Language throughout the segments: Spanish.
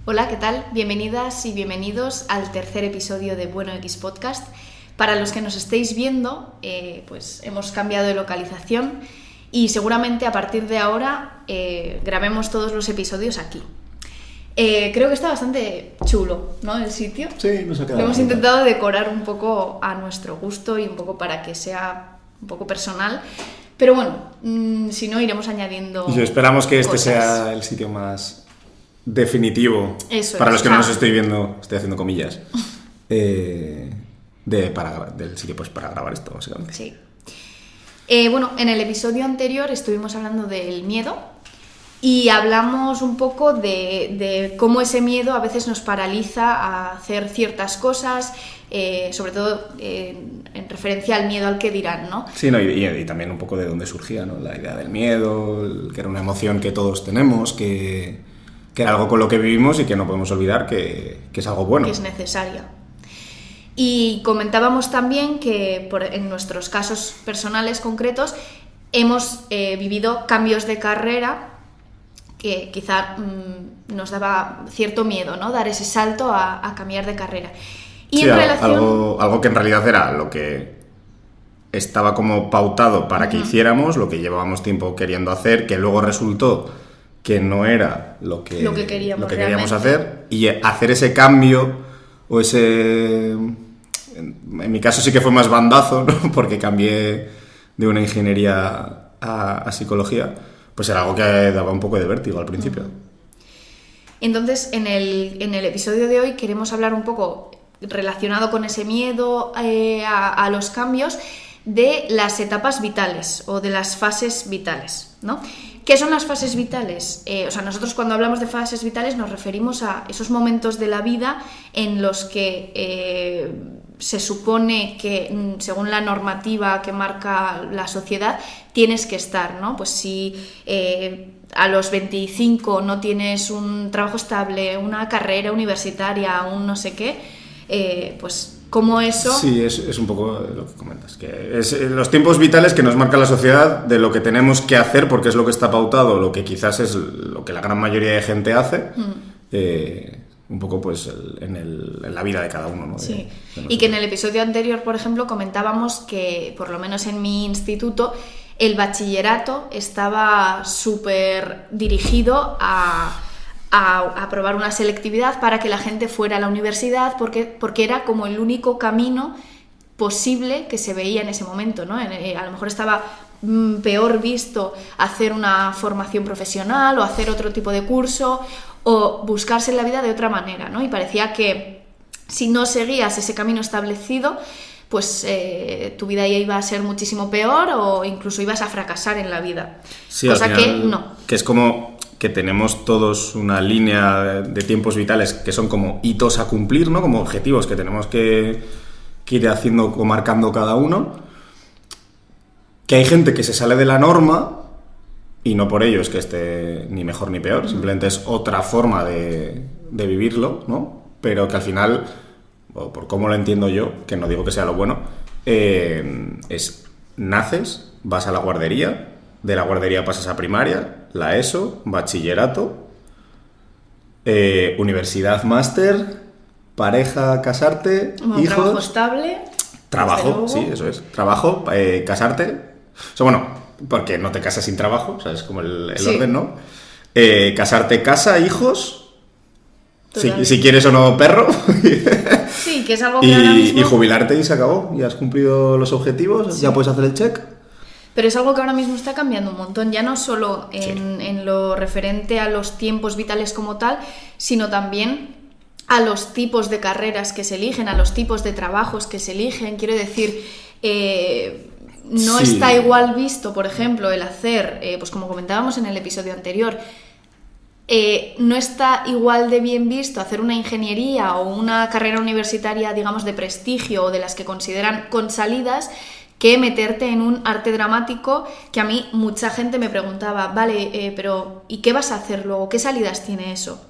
Hola, ¿qué tal? Bienvenidas y bienvenidos al tercer episodio de Bueno X Podcast. Para los que nos estéis viendo, pues hemos cambiado de localización y seguramente a partir de ahora grabemos todos los episodios aquí. Creo que está bastante chulo, ¿no? El sitio. Sí, nos ha quedado. Lo hemos intentado decorar un poco a nuestro gusto y un poco para que sea un poco personal. Pero bueno, si no, iremos añadiendo. Y esperamos que este cosas. sea el sitio más definitivo. Eso para es, los que o sea, no nos estoy viendo, estoy haciendo comillas. Del sitio pues para grabar esto, básicamente. Sí. Bueno, en el episodio anterior estuvimos hablando del miedo y hablamos un poco de cómo ese miedo a veces nos paraliza a hacer ciertas cosas, sobre todo en referencia al miedo al que dirán, ¿no? Sí, no, y también un poco de dónde surgía, ¿no? La idea del miedo, que era una emoción que todos tenemos, que era algo con lo que vivimos y que no podemos olvidar que es algo bueno. Que es necesaria. Y comentábamos también que en nuestros casos personales concretos hemos vivido cambios de carrera que quizá nos daba cierto miedo, ¿no? Dar ese salto a cambiar de carrera. Y sí, en relación... algo que en realidad era lo que estaba como pautado para que hiciéramos, lo que llevábamos tiempo queriendo hacer, que luego resultó que no era lo que queríamos hacer, y hacer ese cambio o ese... En mi caso sí que fue más bandazo, ¿no? Porque cambié de una ingeniería a psicología, pues era algo que daba un poco de vértigo al principio. Entonces, en el episodio de hoy queremos hablar un poco relacionado con ese miedo a los cambios, de las etapas vitales o de las fases vitales, ¿no? ¿Qué son las fases vitales? Nosotros cuando hablamos de fases vitales nos referimos a esos momentos de la vida en los que se supone que, según la normativa que marca la sociedad, tienes que estar, ¿no? Pues si a los 25 no tienes un trabajo estable, una carrera universitaria, un no sé qué, pues como eso... Sí, es un poco lo que comentas, que es los tiempos vitales que nos marca la sociedad de lo que tenemos que hacer porque es lo que está pautado, lo que quizás es lo que la gran mayoría de gente hace, un poco pues en la vida de cada uno, ¿no? Sí, y que en el episodio anterior, por ejemplo, comentábamos que, por lo menos en mi instituto, el bachillerato estaba súper dirigido a aprobar una selectividad para que la gente fuera a la universidad, porque era como el único camino posible que se veía en ese momento, ¿no? A lo mejor estaba peor visto hacer una formación profesional o hacer otro tipo de curso o buscarse la vida de otra manera, ¿no? Y parecía que si no seguías ese camino establecido, pues tu vida ya iba a ser muchísimo peor o incluso ibas a fracasar en la vida. Sí, cosa al final, que no. Que es como que tenemos todos una línea de tiempos vitales que son como hitos a cumplir, ¿no? Como objetivos que tenemos que ir haciendo o marcando cada uno. Que hay gente que se sale de la norma y no por ello es que esté ni mejor ni peor, simplemente es otra forma de vivirlo, ¿no? Pero que al final, o por cómo lo entiendo yo, que no digo que sea lo bueno, es naces, vas a la guardería, de la guardería pasas a primaria, la ESO, bachillerato, universidad, máster, pareja, casarte, Bueno, hijos... trabajo estable. Trabajo, sí, eso es. Trabajo, casarte. O sea, bueno, porque no te casas sin trabajo, o sea, es como el Sí. orden, ¿no? Casarte, casa, hijos. Totalmente. Si quieres o no, perro. Sí, que es algo que ahora mismo... Y jubilarte y se acabó. Ya has cumplido los objetivos, Sí. ya puedes hacer el check. Pero es algo que ahora mismo está cambiando un montón, ya no solo en lo referente a los tiempos vitales como tal, sino también a los tipos de carreras que se eligen, a los tipos de trabajos que se eligen. Quiero decir, no Sí. está igual visto, por ejemplo, el hacer, pues como comentábamos en el episodio anterior, no está igual de bien visto hacer una ingeniería o una carrera universitaria, digamos, de prestigio o de las que consideran consalidas, que meterte en un arte dramático, que a mí mucha gente me preguntaba, vale, pero ¿y qué vas a hacer luego? ¿Qué salidas tiene eso?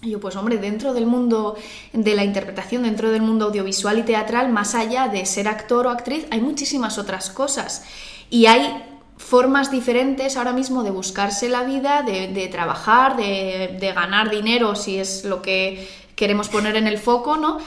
Y yo, pues hombre, dentro del mundo de la interpretación, dentro del mundo audiovisual y teatral, más allá de ser actor o actriz, hay muchísimas otras cosas. Y hay formas diferentes ahora mismo de buscarse la vida, de trabajar, de ganar dinero, si es lo que queremos poner en el foco, ¿no?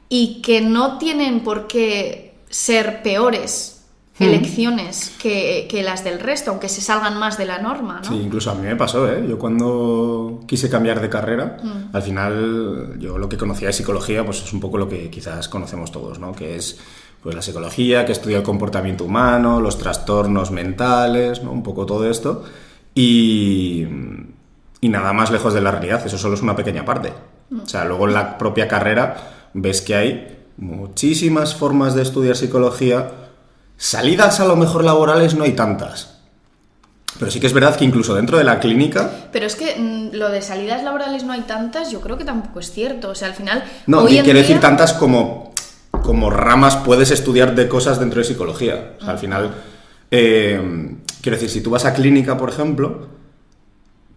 Y que no tienen por qué ser peores elecciones que las del resto, aunque se salgan más de la norma, ¿no? Sí, incluso a mí me pasó, ¿eh? Yo cuando quise cambiar de carrera, al final yo lo que conocía de psicología pues es un poco lo que quizás conocemos todos, ¿no? Que es pues la psicología, que estudia el comportamiento humano, los trastornos mentales, ¿no? Un poco todo esto. Y nada más lejos de la realidad, eso solo es una pequeña parte. O sea, luego en la propia carrera ves que hay muchísimas formas de estudiar psicología. Salidas a lo mejor laborales no hay tantas, pero sí que es verdad que incluso dentro de la clínica... Pero es que lo de salidas laborales no hay tantas, yo creo que tampoco es cierto, o sea, al final... No, quiero decir tantas como ramas puedes estudiar de cosas dentro de psicología. O sea, al final, quiero decir, si tú vas a clínica, por ejemplo,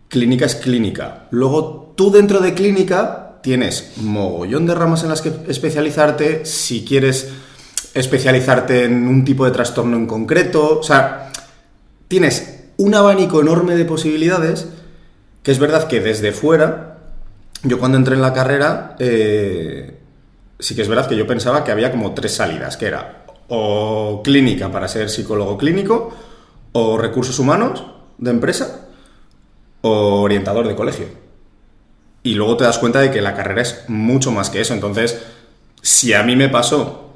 clínica es clínica. Luego tú dentro de clínica tienes mogollón de ramas en las que especializarte, si quieres... especializarte en un tipo de trastorno en concreto, o sea, tienes un abanico enorme de posibilidades, que es verdad que desde fuera, yo cuando entré en la carrera, sí que es verdad que yo pensaba que había como 3 salidas, que era o clínica para ser psicólogo clínico, o recursos humanos de empresa, o orientador de colegio. Y luego te das cuenta de que la carrera es mucho más que eso, entonces, si a mí me pasó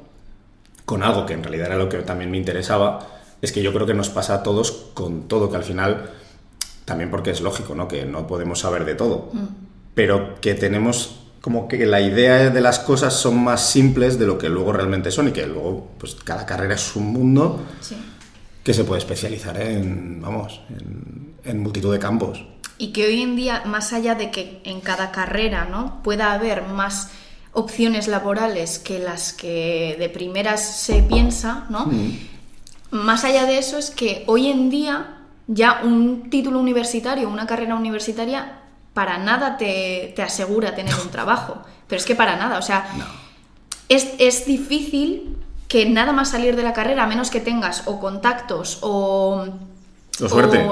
con algo que en realidad era lo que también me interesaba, es que yo creo que nos pasa a todos con todo, que al final, también porque es lógico, ¿no? Que no podemos saber de todo, pero que tenemos como que la idea de las cosas son más simples de lo que luego realmente son y que luego pues cada carrera es un mundo que se puede especializar en multitud de campos. Y que hoy en día, más allá de que en cada carrera, ¿no? pueda haber más opciones laborales que las que de primeras se piensa, ¿no? Más allá de eso es que hoy en día ya un título universitario, una carrera universitaria, para nada te asegura tener un trabajo. Pero es que para nada, o sea, es difícil que nada más salir de la carrera, a menos que tengas o contactos o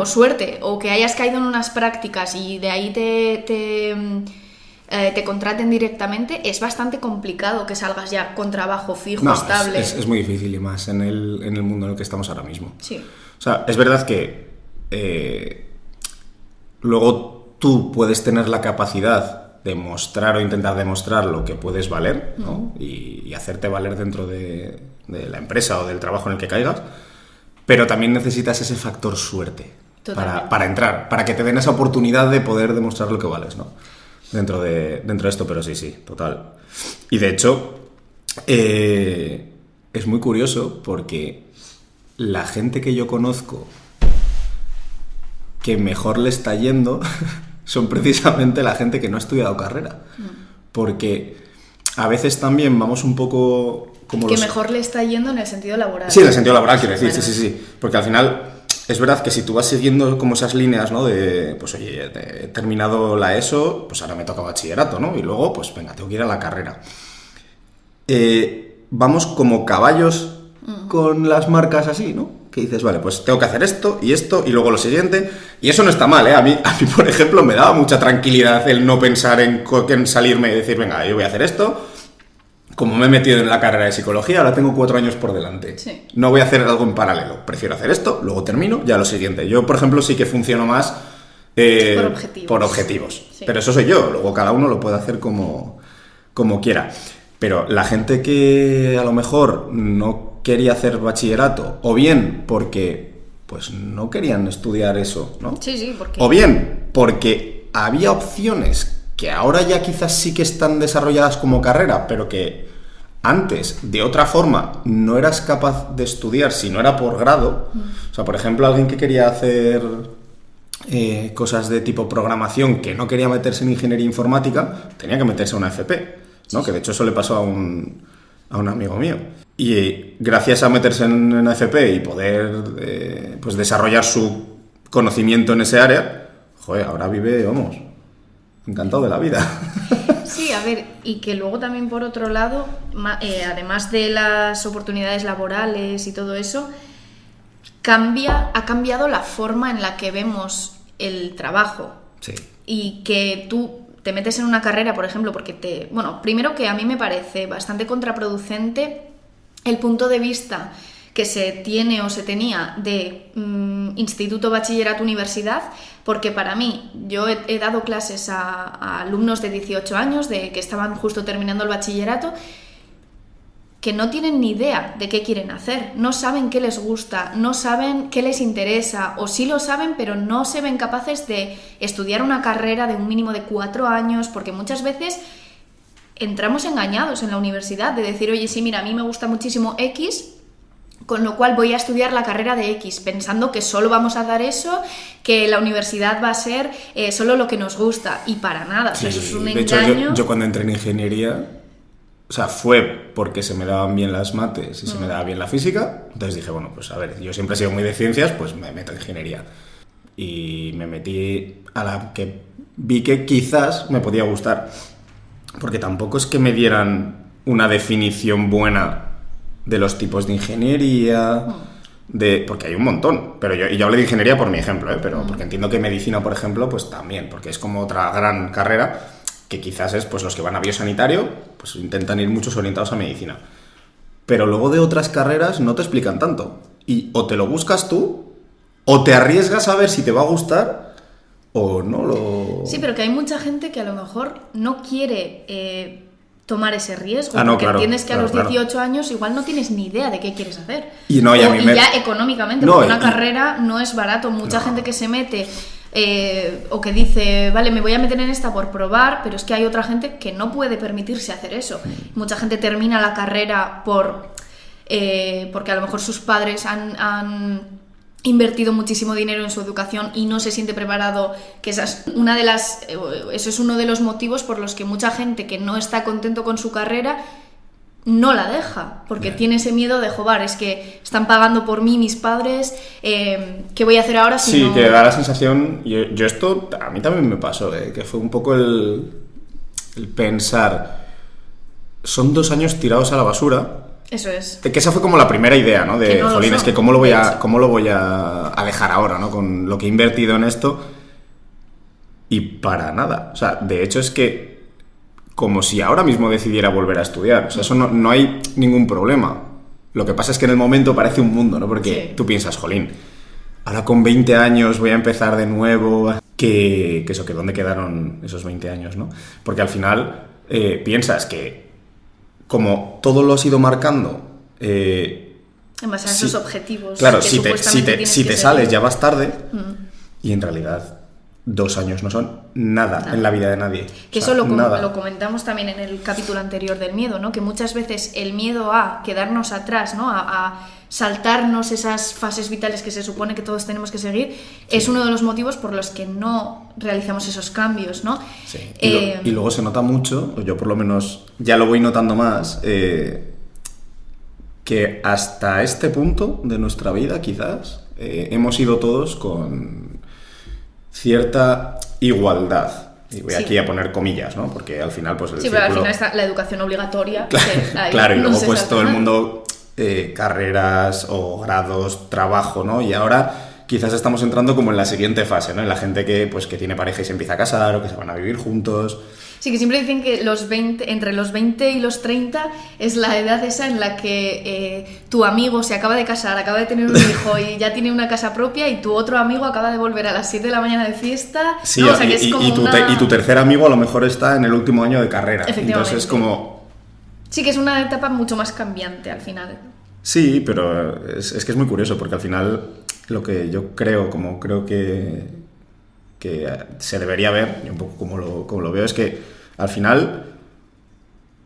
suerte, o que hayas caído en unas prácticas y de ahí te contraten directamente, es bastante complicado que salgas ya con trabajo fijo, estable. Es muy difícil, y más en el mundo en el que estamos ahora mismo. Sí. O sea, es verdad que luego tú puedes tener la capacidad de mostrar o intentar demostrar lo que puedes valer, ¿no? Y hacerte valer dentro de la empresa o del trabajo en el que caigas, pero también necesitas ese factor suerte para entrar, para que te den esa oportunidad de poder demostrar lo que vales, ¿no? Dentro de esto, pero sí, total. Y de hecho, es muy curioso porque la gente que yo conozco que mejor le está yendo son precisamente la gente que no ha estudiado carrera. Porque a veces también vamos un poco como que mejor le está yendo en el sentido laboral. Sí, en el sentido laboral, quiero decir, sí. Porque al final... Es verdad que si tú vas siguiendo como esas líneas, ¿no? De, pues oye, he terminado la ESO, pues ahora me toca bachillerato, ¿no? Y luego, pues venga, tengo que ir a la carrera. Vamos como caballos con las marcas así, ¿no? Que dices, vale, pues tengo que hacer esto, y luego lo siguiente. Y eso no está mal, ¿eh? A mí, por ejemplo, me daba mucha tranquilidad el no pensar en salirme y decir, venga, yo voy a hacer esto. Como me he metido en la carrera de psicología, ahora tengo 4 años por delante. Sí. No voy a hacer algo en paralelo. Prefiero hacer esto, luego termino, ya lo siguiente. Yo, por ejemplo, sí que funciono más por objetivos. Sí. Pero eso soy yo. Luego cada uno lo puede hacer como quiera. Pero la gente que a lo mejor no quería hacer bachillerato, o bien porque pues no querían estudiar eso, ¿no? Sí, porque... O bien porque había opciones que ahora ya quizás sí que están desarrolladas como carrera, pero que antes, de otra forma, no eras capaz de estudiar si no era por grado. O sea, por ejemplo, alguien que quería hacer cosas de tipo programación, que no quería meterse en ingeniería informática, tenía que meterse a una FP, ¿no? Sí. Que de hecho eso le pasó a un amigo mío. Y gracias a meterse en una FP y poder pues desarrollar su conocimiento en ese área, joder, ahora vive, vamos... encantado de la vida. Sí, a ver, y que luego también por otro lado, además de las oportunidades laborales y todo eso, ha cambiado la forma en la que vemos el trabajo. Sí. Y que tú te metes en una carrera, por ejemplo, porque primero que a mí me parece bastante contraproducente el punto de vista que se tiene o se tenía de instituto, bachillerato, universidad, porque para mí, yo he dado clases a alumnos de 18 años, que estaban justo terminando el bachillerato, que no tienen ni idea de qué quieren hacer, no saben qué les gusta, no saben qué les interesa, o sí lo saben, pero no se ven capaces de estudiar una carrera de un mínimo de 4 años, porque muchas veces entramos engañados en la universidad de decir, oye, sí, mira, a mí me gusta muchísimo X, con lo cual voy a estudiar la carrera de X, pensando que solo vamos a dar eso, que la universidad va a ser solo lo que nos gusta, y para nada, Sí, eso es un de engaño. hecho, yo cuando entré en ingeniería, o sea, fue porque se me daban bien las mates y se me daba bien la física, entonces dije, bueno, pues a ver, yo siempre he sido muy de ciencias, pues me meto en ingeniería. Y me metí a la que vi que quizás me podía gustar, porque tampoco es que me dieran una definición buena de los tipos de ingeniería, porque hay un montón, pero yo hablé de ingeniería por mi ejemplo, pero porque entiendo que medicina, por ejemplo, pues también, porque es como otra gran carrera que quizás es pues los que van a biosanitario, pues intentan ir muchos orientados a medicina. Pero luego de otras carreras no te explican tanto, y o te lo buscas tú, o te arriesgas a ver si te va a gustar, o no lo... Sí, pero que hay mucha gente que a lo mejor no quiere tomar ese riesgo, no, porque claro, entiendes que claro, a los 18 años igual no tienes ni idea de qué quieres hacer. Y no, y a mí ya económicamente, porque una carrera no es barato. Mucha gente que se mete o que dice, vale, me voy a meter en esta por probar, pero es que hay otra gente que no puede permitirse hacer eso. Mucha gente termina la carrera porque a lo mejor sus padres han invertido muchísimo dinero en su educación y no se siente preparado, que eso es uno de los motivos por los que mucha gente que no está contento con su carrera no la deja, porque tiene ese miedo de, joder, es que están pagando por mí mis padres, ¿qué voy a hacer ahora si no...? Sí, que da la sensación, yo esto a mí también me pasó, que fue un poco el pensar, son 2 años tirados a la basura. Eso es. Que esa fue como la primera idea, ¿no? De, jolín, es que ¿cómo lo voy a dejar ahora, ¿no? Con lo que he invertido en esto. Y para nada. O sea, de hecho es que como si ahora mismo decidiera volver a estudiar. O sea, eso no hay ningún problema. Lo que pasa es que en el momento parece un mundo, ¿no? Porque tú piensas, jolín, ahora con 20 años voy a empezar de nuevo. Que ¿dónde quedaron esos 20 años, no? Porque al final piensas que como todo lo has ido marcando en base a esos objetivos. Claro, que si te sales ya vas tarde. Y en realidad 2 años no son nada en la vida de nadie. Que eso lo comentamos también en el capítulo anterior del miedo, ¿no? Que muchas veces el miedo a quedarnos atrás, ¿no? A saltarnos esas fases vitales que se supone que todos tenemos que seguir, es uno de los motivos por los que no realizamos esos cambios, ¿no? Sí. Y luego se nota mucho, yo por lo menos ya lo voy notando más, que hasta este punto de nuestra vida quizás hemos ido todos con cierta igualdad. Y voy aquí a poner comillas, ¿no? Porque al final pues pero al final está la educación obligatoria. Claro, y luego pues todo el mundo... carreras o grados, trabajo, ¿no? Y ahora quizás estamos entrando como en la siguiente fase, ¿no? En la gente que tiene pareja y se empieza a casar o que se van a vivir juntos. Sí, que siempre dicen que entre los 20 y los 30 es la edad esa en la que tu amigo se acaba de casar, acaba de tener un hijo y ya tiene una casa propia, y tu otro amigo acaba de volver a las 7 de la mañana de fiesta. Sí, ¿no? O sea, que es como y tu tercer amigo a lo mejor está en el último año de carrera. Entonces es como... Sí, que es una etapa mucho más cambiante al final. Sí, pero es que es muy curioso, porque al final lo que yo creo, como creo que se debería ver, y un poco como lo veo, es que al final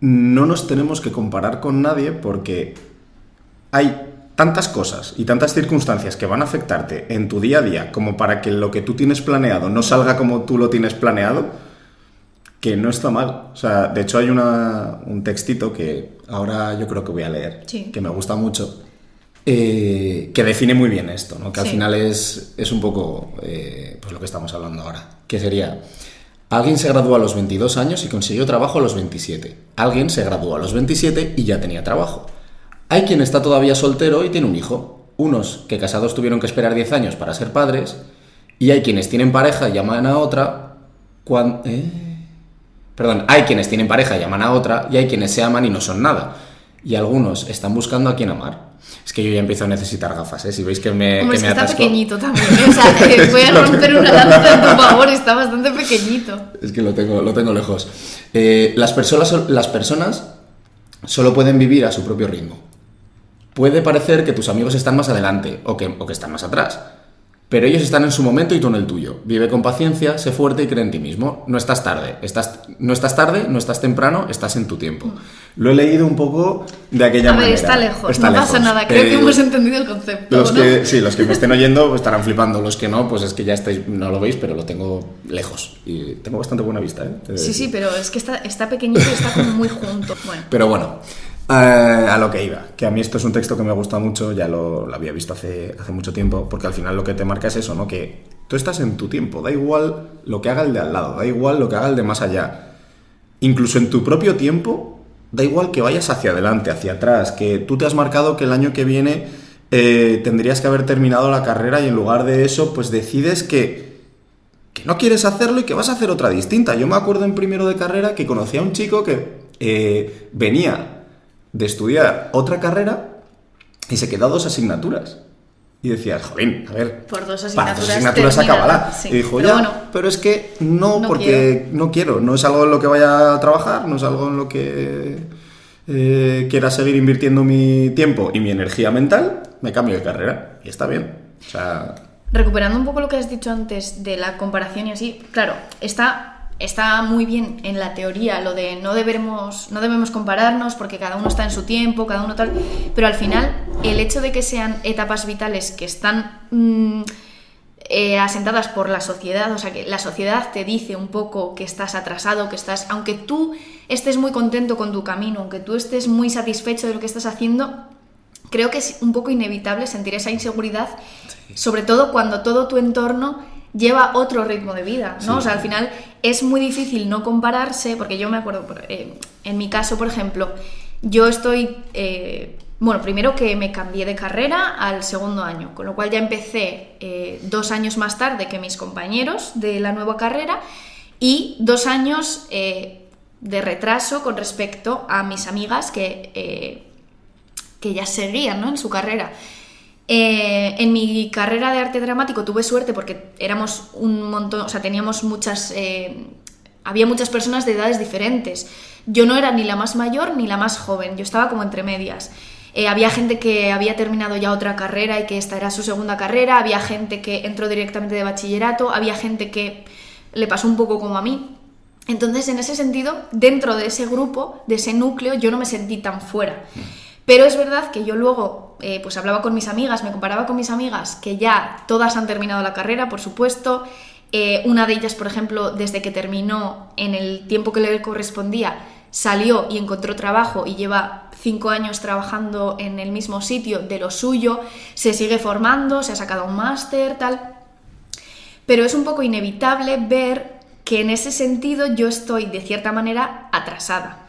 no nos tenemos que comparar con nadie, porque hay tantas cosas y tantas circunstancias que van a afectarte en tu día a día como para que lo que tú tienes planeado no salga como tú lo tienes planeado, que no está mal. O sea, de hecho hay un textito que ahora yo creo que voy a leer, que me gusta mucho, que define muy bien esto, ¿no? Que al final es un poco pues lo que estamos hablando ahora, que sería: alguien se graduó a los 22 años y consiguió trabajo a los 27. Alguien se graduó a los 27 y ya tenía trabajo. Hay quien está todavía soltero y tiene un hijo. unos que casados tuvieron que esperar 10 años para ser padres, y hay quienes tienen pareja y llaman a otra hay quienes tienen pareja y llaman a otra, y hay quienes se aman y no son nada. Y algunos están buscando a quién amar. Es que yo ya empiezo a necesitar gafas, ¿eh? Si veis que me Hombre, es que está atasco. pequeñito también, ¿eh? O sea, voy a romper una lanza en tu favor, está bastante pequeñito. Es que lo tengo lejos. Las personas solo pueden vivir a su propio ritmo. Puede parecer que tus amigos están más adelante o que están más atrás, pero ellos están en su momento y tú en el tuyo. Vive con paciencia, sé fuerte y cree en ti mismo. No estás tarde, no estás temprano, estás en tu tiempo. Lo he leído un poco de aquella manera. A ver, está lejos, no pasa nada, creo que hemos entendido el concepto, los ¿no? los que me estén oyendo pues, estarán flipando, los que no, pues es que ya no lo veis, pero lo tengo lejos. Y tengo bastante buena vista, ¿eh? Sí, pero es que está pequeñito y está como muy junto. Bueno. Pero bueno, a lo que iba, que a mí esto es un texto que me gusta mucho, ya lo había visto hace mucho tiempo, porque al final lo que te marca es eso, ¿no? Que tú estás en tu tiempo, da igual lo que haga el de al lado, da igual lo que haga el de más allá. Incluso en tu propio tiempo, da igual que vayas hacia adelante, hacia atrás, que tú te has marcado que el año que viene tendrías que haber terminado la carrera y en lugar de eso, pues decides que no quieres hacerlo y que vas a hacer otra distinta. Yo me acuerdo en primero de carrera que conocí a un chico que venía de estudiar otra carrera y se quedó 2 asignaturas. Y decías, jolín, a ver, por 2 para 2 asignaturas acábala. Sí, y dijo, pero ya, bueno, pero es que no porque no quiero. No es algo en lo que vaya a trabajar, no es algo en lo que quiera seguir invirtiendo mi tiempo y mi energía mental, me cambio de carrera. Y está bien. O sea... Recuperando un poco lo que has dicho antes de la comparación y así, claro, está muy bien en la teoría lo de no debemos compararnos porque cada uno está en su tiempo, cada uno tal, pero al final el hecho de que sean etapas vitales que están asentadas por la sociedad, o sea que la sociedad te dice un poco que estás atrasado, aunque tú estés muy contento con tu camino, aunque tú estés muy satisfecho de lo que estás haciendo, creo que es un poco inevitable sentir esa inseguridad, sobre todo cuando todo tu entorno lleva otro ritmo de vida, ¿no? Sí. O sea, al final es muy difícil no compararse, porque yo me acuerdo, en mi caso, por ejemplo, yo estoy, primero que me cambié de carrera al segundo año, con lo cual ya empecé 2 años más tarde que mis compañeros de la nueva carrera y 2 años de retraso con respecto a mis amigas que ya seguían, ¿no?, en su carrera. En mi carrera de arte dramático tuve suerte porque éramos un montón, o sea, teníamos había muchas personas de edades diferentes. Yo no era ni la más mayor ni la más joven, yo estaba como entre medias. Había gente que había terminado ya otra carrera y que esta era su segunda carrera, había gente que entró directamente de bachillerato, había gente que le pasó un poco como a mí. Entonces, en ese sentido, dentro de ese grupo, de ese núcleo, yo no me sentí tan fuera. Pero es verdad que yo luego pues hablaba con mis amigas, me comparaba con mis amigas, que ya todas han terminado la carrera, por supuesto. Una de ellas, por ejemplo, desde que terminó, en el tiempo que le correspondía, salió y encontró trabajo y lleva 5 años trabajando en el mismo sitio de lo suyo, se sigue formando, se ha sacado un máster, tal. Pero es un poco inevitable ver que en ese sentido yo estoy, de cierta manera, atrasada.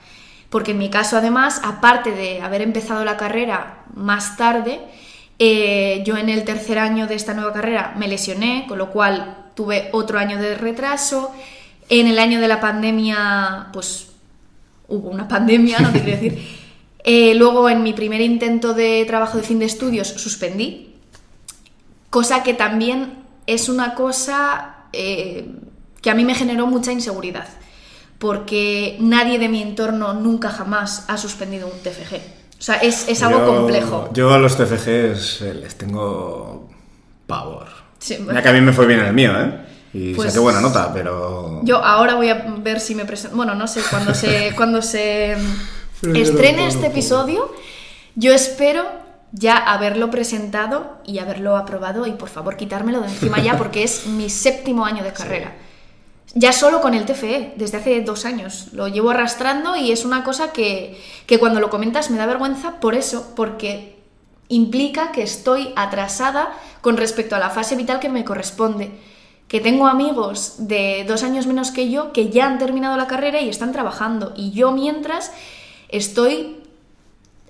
Porque en mi caso, además, aparte de haber empezado la carrera más tarde, yo en el 3er año de esta nueva carrera me lesioné, con lo cual tuve otro año de retraso. En el año de la pandemia, pues hubo una pandemia, no te quiero decir. Luego, en mi primer intento de trabajo de fin de estudios, suspendí, cosa que también es una cosa que a mí me generó mucha inseguridad. Porque nadie de mi entorno nunca jamás ha suspendido un TFG. O sea, es algo complejo. Yo a los TFGs les tengo pavor. Sí, mira que a mí me fue bien el mío, ¿eh? Y pues, saqué buena nota, pero... Yo ahora voy a ver si me presento... Bueno, no sé, cuando se estrene este episodio, yo espero ya haberlo presentado y haberlo aprobado y por favor quitármelo de encima ya porque es mi 7º año de carrera. Sí. Ya solo con el TFE, desde hace 2 años. Lo llevo arrastrando y es una cosa que cuando lo comentas me da vergüenza por eso, porque implica que estoy atrasada con respecto a la fase vital que me corresponde. Que tengo amigos de 2 años menos que yo que ya han terminado la carrera y están trabajando. Y yo mientras estoy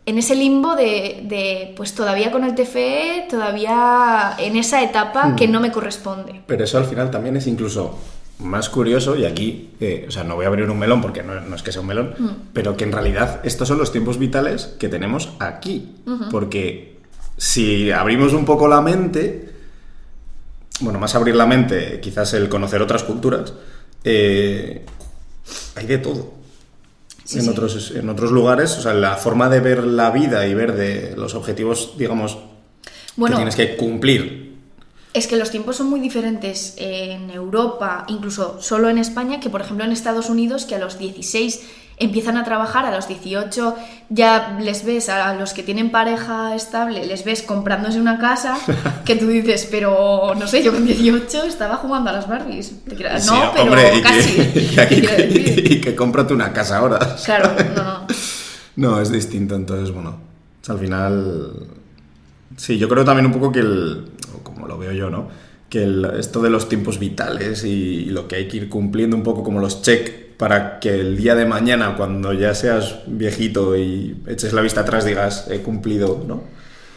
en ese limbo de pues todavía con el TFE, todavía en esa etapa que no me corresponde. Pero eso al final también es incluso más curioso, y aquí, o sea, no voy a abrir un melón porque no es que sea un melón, pero que en realidad estos son los tiempos vitales que tenemos aquí. Porque si abrimos un poco la mente, bueno, más abrir la mente, quizás el conocer otras culturas, hay de todo. Sí, en otros lugares, o sea, la forma de ver la vida y ver de los objetivos, digamos, que tienes que cumplir. Es que los tiempos son muy diferentes en Europa, incluso solo en España, que por ejemplo en Estados Unidos, que a los 16 empiezan a trabajar, a los 18 ya les ves a los que tienen pareja estable, les ves comprándose una casa, que tú dices, pero no sé, yo con 18 estaba jugando a las Barbies. No, Sí, pero hombre, casi. Y que cómprate una casa ahora. Claro, no. No, es distinto, entonces, bueno, al final... Sí, yo creo también un poco que como lo veo yo, ¿no? Que esto de los tiempos vitales y lo que hay que ir cumpliendo un poco como los check para que el día de mañana, cuando ya seas viejito y eches la vista atrás, digas, he cumplido, ¿no?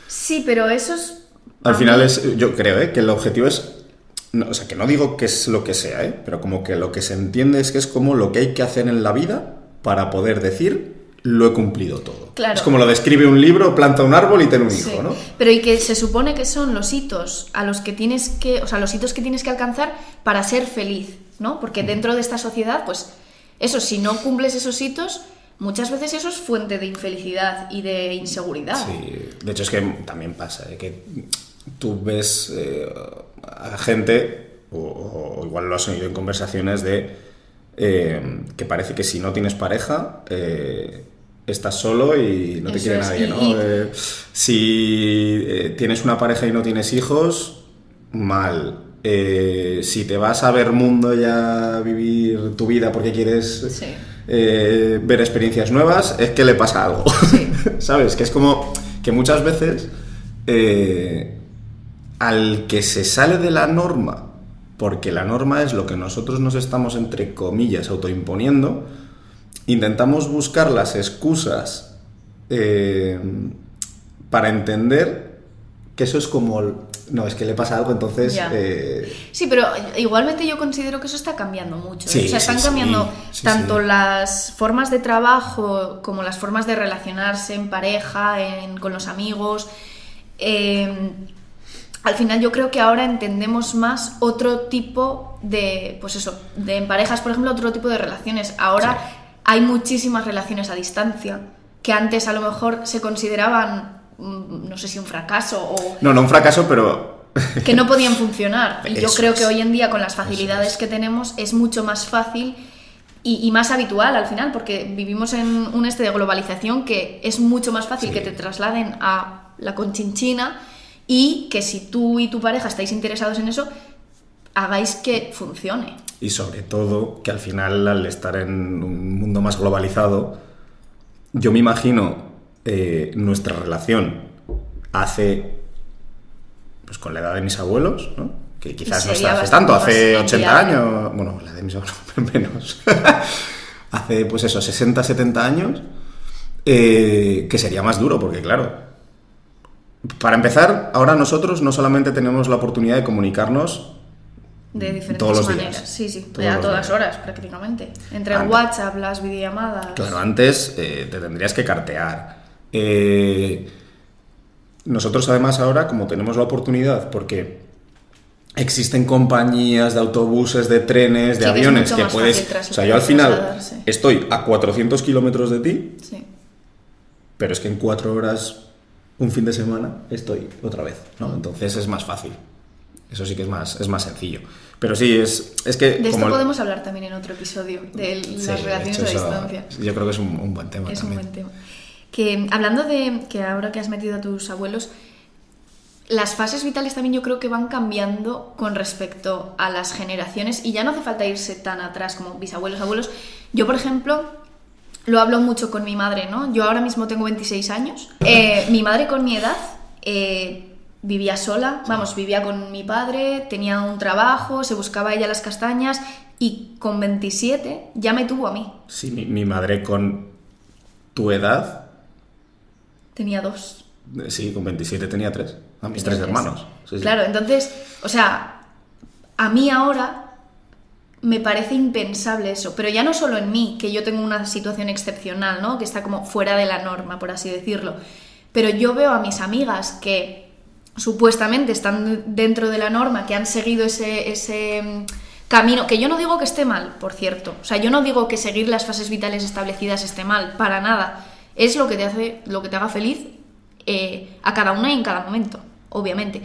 Sí, pero eso es... Al final yo creo, que el objetivo es... No, o sea, que no digo que es lo que sea, pero como que lo que se entiende es que es como lo que hay que hacer en la vida para poder decir... lo he cumplido todo. Claro. Es como lo de escribe un libro, planta un árbol y ten un hijo, ¿no? Pero y que se supone que son los hitos a los que tienes que, o sea, los hitos que tienes que alcanzar para ser feliz, ¿no? Porque dentro de esta sociedad, pues eso, si no cumples esos hitos, muchas veces eso es fuente de infelicidad y de inseguridad. Sí, de hecho es que también pasa, que tú ves a gente, o igual lo has oído en conversaciones de que parece que si no tienes pareja estás solo y no te quiere nadie, ¿no? Si tienes una pareja y no tienes hijos, mal. Si te vas a ver mundo y a vivir tu vida porque quieres ver experiencias nuevas, es que le pasa algo. Sí. ¿Sabes? Que es como que muchas veces al que se sale de la norma, porque la norma es lo que nosotros nos estamos, entre comillas, autoimponiendo, intentamos buscar las excusas para entender que eso es como... No, es que le pasa algo, entonces... Sí, pero igualmente yo considero que eso está cambiando mucho. Sí, o sea, están cambiando tanto las formas de trabajo como las formas de relacionarse en pareja, con los amigos. Al final yo creo que ahora entendemos más otro tipo de... Pues eso, en parejas, por ejemplo, otro tipo de relaciones. Ahora hay muchísimas relaciones a distancia que antes a lo mejor se consideraban... no sé si un fracaso o... No un fracaso, pero... que no podían funcionar. Y yo creo que es. hoy en día, con las facilidades que tenemos, es mucho más fácil y más habitual al final, porque vivimos en un de globalización que es mucho más fácil que te trasladen a la Conchinchina y que si tú y tu pareja estáis interesados en eso, hagáis que funcione. Y sobre todo, que al final, al estar en un mundo más globalizado, yo me imagino... nuestra relación hace, pues con la edad de mis abuelos, ¿no? Que quizás no está hace tanto, hace 80 años, bueno, la de mis abuelos menos, hace pues eso, 60, 70 años, que sería más duro, porque claro, para empezar, ahora nosotros no solamente tenemos la oportunidad de comunicarnos de diferentes todos los maneras, días. sí, a todas horas prácticamente, entre el WhatsApp, las videollamadas. Claro, antes te tendrías que cartear. Nosotros además ahora, como tenemos la oportunidad, porque existen compañías de autobuses, de trenes, de aviones que puedes... O sea, yo al final estoy a 400 kilómetros de ti, pero es que en 4 horas, un fin de semana, estoy otra vez, ¿no? Entonces es más fácil. Eso sí que es más sencillo. Pero sí, es que... De esto podemos hablar también en otro episodio, de las relaciones a distancia. Yo creo que es un buen tema. Es un buen tema. Que hablando de que ahora que has metido a tus abuelos, las fases vitales también yo creo que van cambiando con respecto a las generaciones y ya no hace falta irse tan atrás como bisabuelos, abuelos. Yo, por ejemplo, lo hablo mucho con mi madre, ¿no? Yo ahora mismo tengo 26 años. Mi madre con mi edad vivía sola, vivía con mi padre, tenía un trabajo, se buscaba ella las castañas y con 27 ya me tuvo a mí. Sí, mi madre con tu edad... tenía 2. Sí, con 27 tenía 3. A mis 3 hermanos. Sí, sí. Claro, entonces, o sea, a mí ahora me parece impensable eso, pero ya no solo en mí, que yo tengo una situación excepcional, ¿no? Que está como fuera de la norma, por así decirlo, pero yo veo a mis amigas que supuestamente están dentro de la norma, que han seguido ese camino, que yo no digo que esté mal, por cierto, o sea, yo no digo que seguir las fases vitales establecidas esté mal, para nada, es lo que te haga feliz a cada una y en cada momento, obviamente.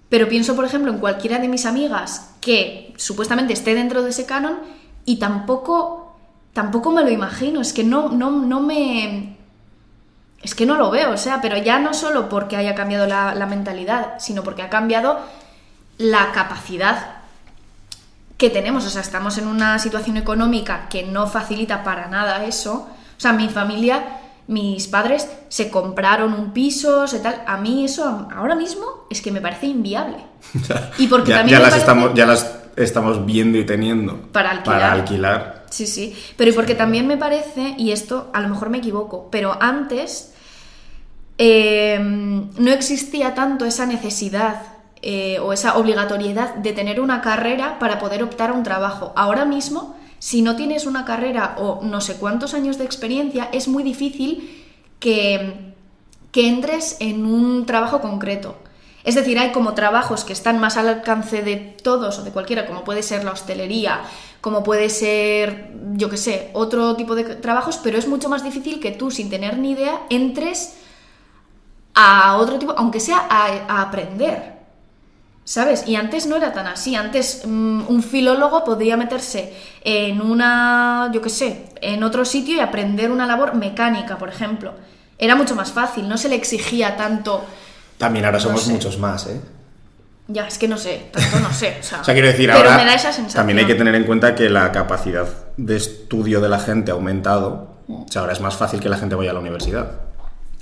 Pero pienso, por ejemplo, en cualquiera de mis amigas que supuestamente esté dentro de ese canon y tampoco me lo imagino, es que no me... Es que no lo veo, o sea, pero ya no solo porque haya cambiado la mentalidad, sino porque ha cambiado la capacidad que tenemos. O sea, estamos en una situación económica que no facilita para nada eso. O sea, mi familia, mis padres se compraron un piso, tal. A mí eso ahora mismo es que me parece inviable. Y porque también ya las estamos viendo y teniendo para alquilar. Sí, sí. Pero y porque también me parece, y esto a lo mejor me equivoco, pero antes no existía tanto esa necesidad o esa obligatoriedad de tener una carrera para poder optar a un trabajo. Ahora mismo, si no tienes una carrera o no sé cuántos años de experiencia, es muy difícil que entres en un trabajo concreto. Es decir, hay como trabajos que están más al alcance de todos o de cualquiera, como puede ser la hostelería, como puede ser, yo qué sé, otro tipo de trabajos, pero es mucho más difícil que tú, sin tener ni idea, entres a otro tipo, aunque sea a aprender, ¿sabes? Y antes no era tan así. Antes un filólogo podría meterse en yo qué sé, en otro sitio y aprender una labor mecánica, por ejemplo. Era mucho más fácil, no se le exigía tanto. También ahora somos muchos más, ¿eh? Ya, es que no sé, tanto no sé. O sea, quiero decir, pero ahora me da esa sensación. También hay que tener en cuenta que la capacidad de estudio de la gente ha aumentado. O sea, ahora es más fácil que la gente vaya a la universidad.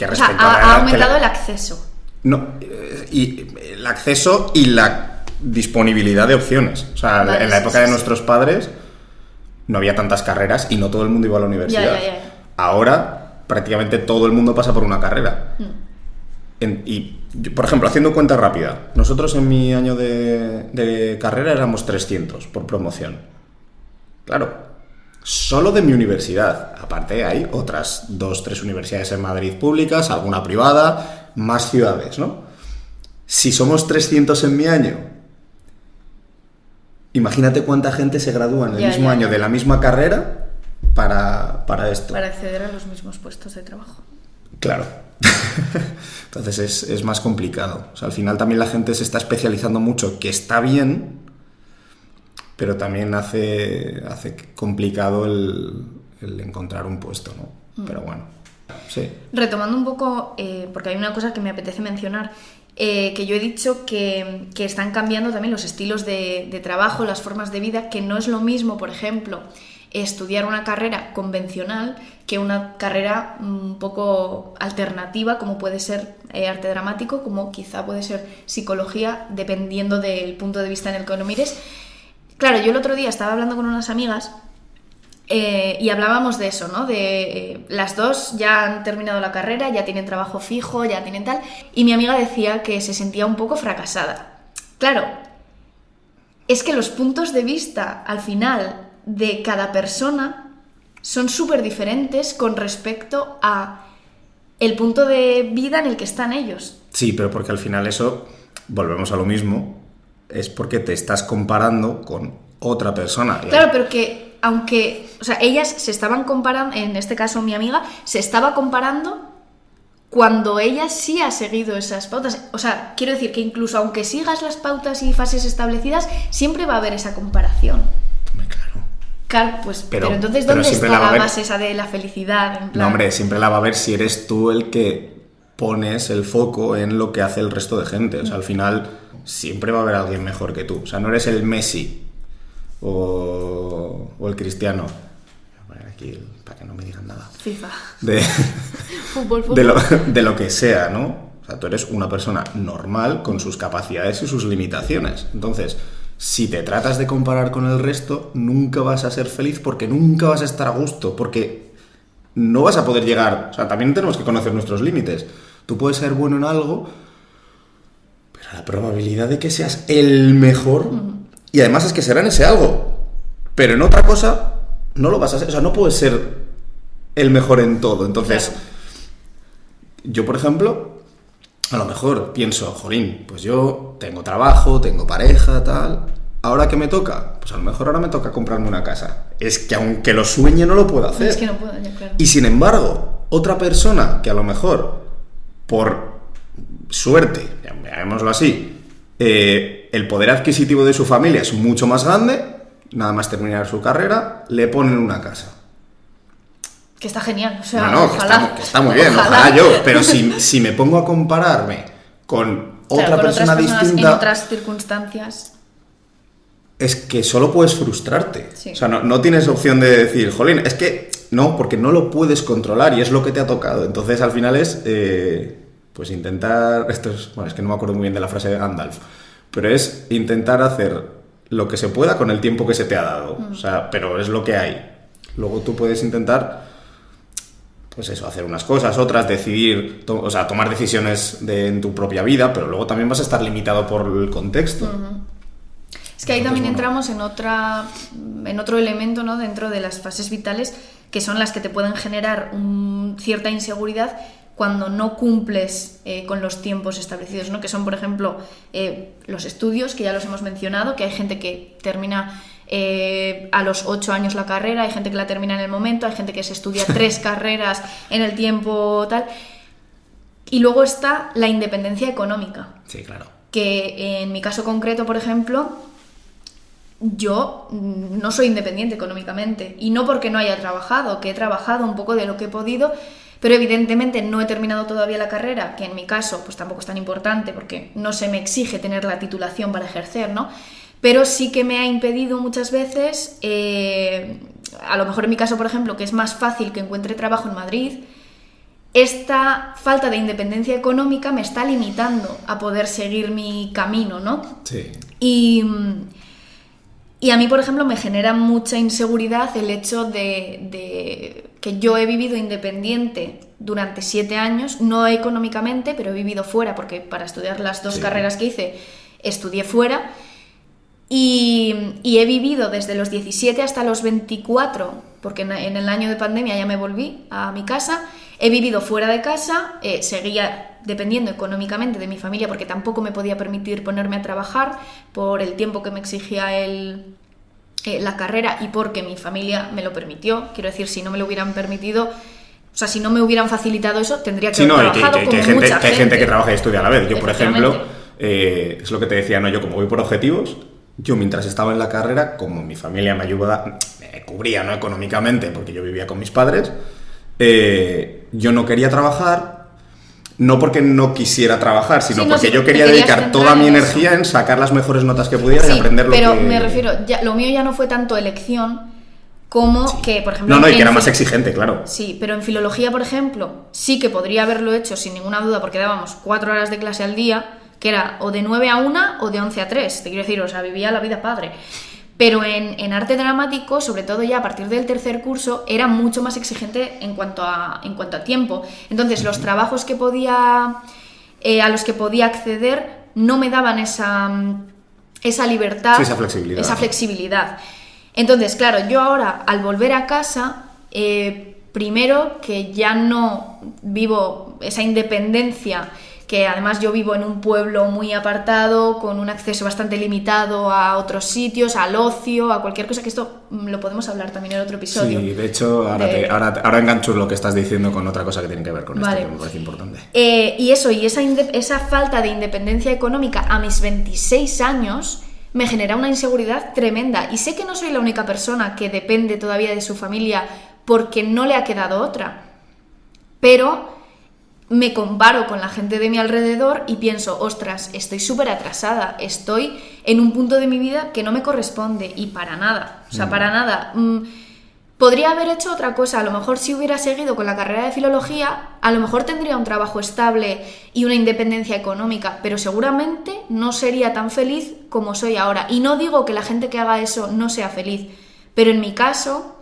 O sea, ha aumentado el acceso. No, y el acceso y la disponibilidad de opciones. O sea, en la época de nuestros padres no había tantas carreras y no todo el mundo iba a la universidad. Ya. Ahora prácticamente todo el mundo pasa por una carrera. Y yo, por ejemplo, haciendo cuenta rápida, nosotros en mi año de carrera éramos 300 por promoción. Claro, solo de mi universidad. Aparte hay otras 2-3 universidades en Madrid públicas, alguna privada, más ciudades, ¿no? Si somos 300 en mi año, imagínate cuánta gente se gradúa en el mismo año de la misma carrera para esto. Para acceder a los mismos puestos de trabajo. Claro. Entonces es más complicado. O sea, al final también la gente se está especializando mucho, que está bien, pero también hace complicado el encontrar un puesto, ¿no? Pero bueno, sí. Retomando un poco, porque hay una cosa que me apetece mencionar, que yo he dicho que están cambiando también los estilos de trabajo, las formas de vida, que no es lo mismo, por ejemplo, estudiar una carrera convencional que una carrera un poco alternativa, como puede ser arte dramático, como quizá puede ser psicología, dependiendo del punto de vista en el que lo mires. Claro, yo el otro día estaba hablando con unas amigas y hablábamos de eso, ¿no? De las dos ya han terminado la carrera, ya tienen trabajo fijo, ya tienen tal, y mi amiga decía que se sentía un poco fracasada. Claro, es que los puntos de vista al final de cada persona son súper diferentes con respecto a el punto de vida en el que están ellos. Sí, pero porque al final eso, volvemos a lo mismo, es porque te estás comparando con otra persona. Claro, pero que aunque, o sea, ellas se estaban comparando, en este caso mi amiga, se estaba comparando cuando ella sí ha seguido esas pautas. O sea, quiero decir que incluso aunque sigas las pautas y fases establecidas, siempre va a haber esa comparación. Claro, pues, pero entonces, ¿dónde está la base esa de la felicidad? En plan... No, hombre, siempre la va a haber si eres tú el que pones el foco en lo que hace el resto de gente. O sea, al final siempre va a haber alguien mejor que tú. O sea, no eres el Messi o el Cristiano. Voy a poner aquí para que no me digan nada. FIFA. Fútbol. De lo que sea, ¿no? O sea, tú eres una persona normal con sus capacidades y sus limitaciones. Entonces, si te tratas de comparar con el resto, nunca vas a ser feliz porque nunca vas a estar a gusto, porque no vas a poder llegar... O sea, también tenemos que conocer nuestros límites. Tú puedes ser bueno en algo, pero la probabilidad de que seas el mejor, y además es que será en ese algo, pero en otra cosa no lo vas a hacer, o sea, no puedes ser el mejor en todo. Entonces, claro, yo, por ejemplo, a lo mejor pienso, jolín, pues yo tengo trabajo, tengo pareja, tal, ¿ahora qué me toca? Pues a lo mejor ahora me toca comprarme una casa. Es que aunque lo sueñe no lo puedo hacer. Es que no puedo, ya, claro. Y sin embargo, otra persona que a lo mejor, por suerte, llamémoslo así, el poder adquisitivo de su familia es mucho más grande, nada más terminar su carrera, le ponen una casa. Que está genial, o sea, no, ojalá. Que está muy bien, ojalá yo, pero si me pongo a compararme con otra persona distinta... En otras circunstancias... Es que solo puedes frustrarte. Sí. O sea, no tienes opción de decir, jolín, es que no, porque no lo puedes controlar y es lo que te ha tocado. Entonces, al final es, pues intentar, es que no me acuerdo muy bien de la frase de Gandalf, pero es intentar hacer lo que se pueda con el tiempo que se te ha dado. O sea, pero es lo que hay. Luego tú puedes intentar, pues eso, hacer unas cosas, otras, decidir, tomar decisiones en tu propia vida, pero luego también vas a estar limitado por el contexto. Es que ahí también entramos en otro elemento, ¿no?, dentro de las fases vitales, que son las que te pueden generar cierta inseguridad cuando no cumples con los tiempos establecidos, ¿no? Que son, por ejemplo, los estudios, que ya los hemos mencionado, que hay gente que termina a los 8 años la carrera, hay gente que la termina en el momento, hay gente que se estudia 3 carreras en el tiempo tal. Y luego está la independencia económica. Sí, claro. Que en mi caso concreto, por ejemplo, yo no soy independiente económicamente, y no porque no haya trabajado, que he trabajado un poco de lo que he podido, pero evidentemente no he terminado todavía la carrera, que en mi caso pues tampoco es tan importante porque no se me exige tener la titulación para ejercer, ¿no? Pero sí que me ha impedido muchas veces, a lo mejor en mi caso, por ejemplo, que es más fácil que encuentre trabajo en Madrid, esta falta de independencia económica me está limitando a poder seguir mi camino, ¿no? Sí. Y a mí, por ejemplo, me genera mucha inseguridad el hecho de que yo he vivido independiente durante 7 años, no económicamente, pero he vivido fuera, porque para estudiar las 2 carreras que hice, estudié fuera, y he vivido desde los 17 hasta los 24, porque en el año de pandemia ya me volví a mi casa, he vivido fuera de casa, seguía dependiendo económicamente de mi familia porque tampoco me podía permitir ponerme a trabajar por el tiempo que me exigía la carrera y porque mi familia me lo permitió. Quiero decir, si no me lo hubieran permitido, o sea, si no me hubieran facilitado eso, tendría que haber trabajado como mucha gente. Hay gente que trabaja y estudia a la vez. Yo, por ejemplo, es lo que te decía, ¿no? Yo como voy por objetivos, yo mientras estaba en la carrera, como mi familia me cubría, ¿no?, económicamente, porque yo vivía con mis padres, yo no quería trabajar, no porque no quisiera trabajar, sino porque yo quería dedicar toda mi energía en sacar las mejores notas que pudiera y aprender lo que... pero me refiero, lo mío ya no fue tanto elección como que, por ejemplo... No, y que era más exigente, claro. Sí, pero en filología, por ejemplo, sí que podría haberlo hecho sin ninguna duda porque dábamos 4 horas de clase al día, que era o de 9 a 1 o de 11 a 3, te quiero decir, o sea, vivía la vida padre. Pero en arte dramático, sobre todo ya a partir del 3er curso, era mucho más exigente en cuanto a tiempo. Entonces, los trabajos que a los que podía acceder no me daban esa libertad, sí, esa flexibilidad. Entonces, claro, yo ahora, al volver a casa, primero que ya no vivo esa independencia, que además yo vivo en un pueblo muy apartado, con un acceso bastante limitado a otros sitios, al ocio, a cualquier cosa, que esto lo podemos hablar también en otro episodio. Sí, de hecho, ahora engancho lo que estás diciendo con otra cosa que tiene que ver con esto, que me parece importante. Y esa falta de independencia económica a mis 26 años me genera una inseguridad tremenda. Y sé que no soy la única persona que depende todavía de su familia porque no le ha quedado otra. Pero me comparo con la gente de mi alrededor y pienso, ostras, estoy súper atrasada, estoy en un punto de mi vida que no me corresponde, y para nada, o sea, para nada. Podría haber hecho otra cosa, a lo mejor si hubiera seguido con la carrera de filología, a lo mejor tendría un trabajo estable y una independencia económica, pero seguramente no sería tan feliz como soy ahora. Y no digo que la gente que haga eso no sea feliz, pero en mi caso,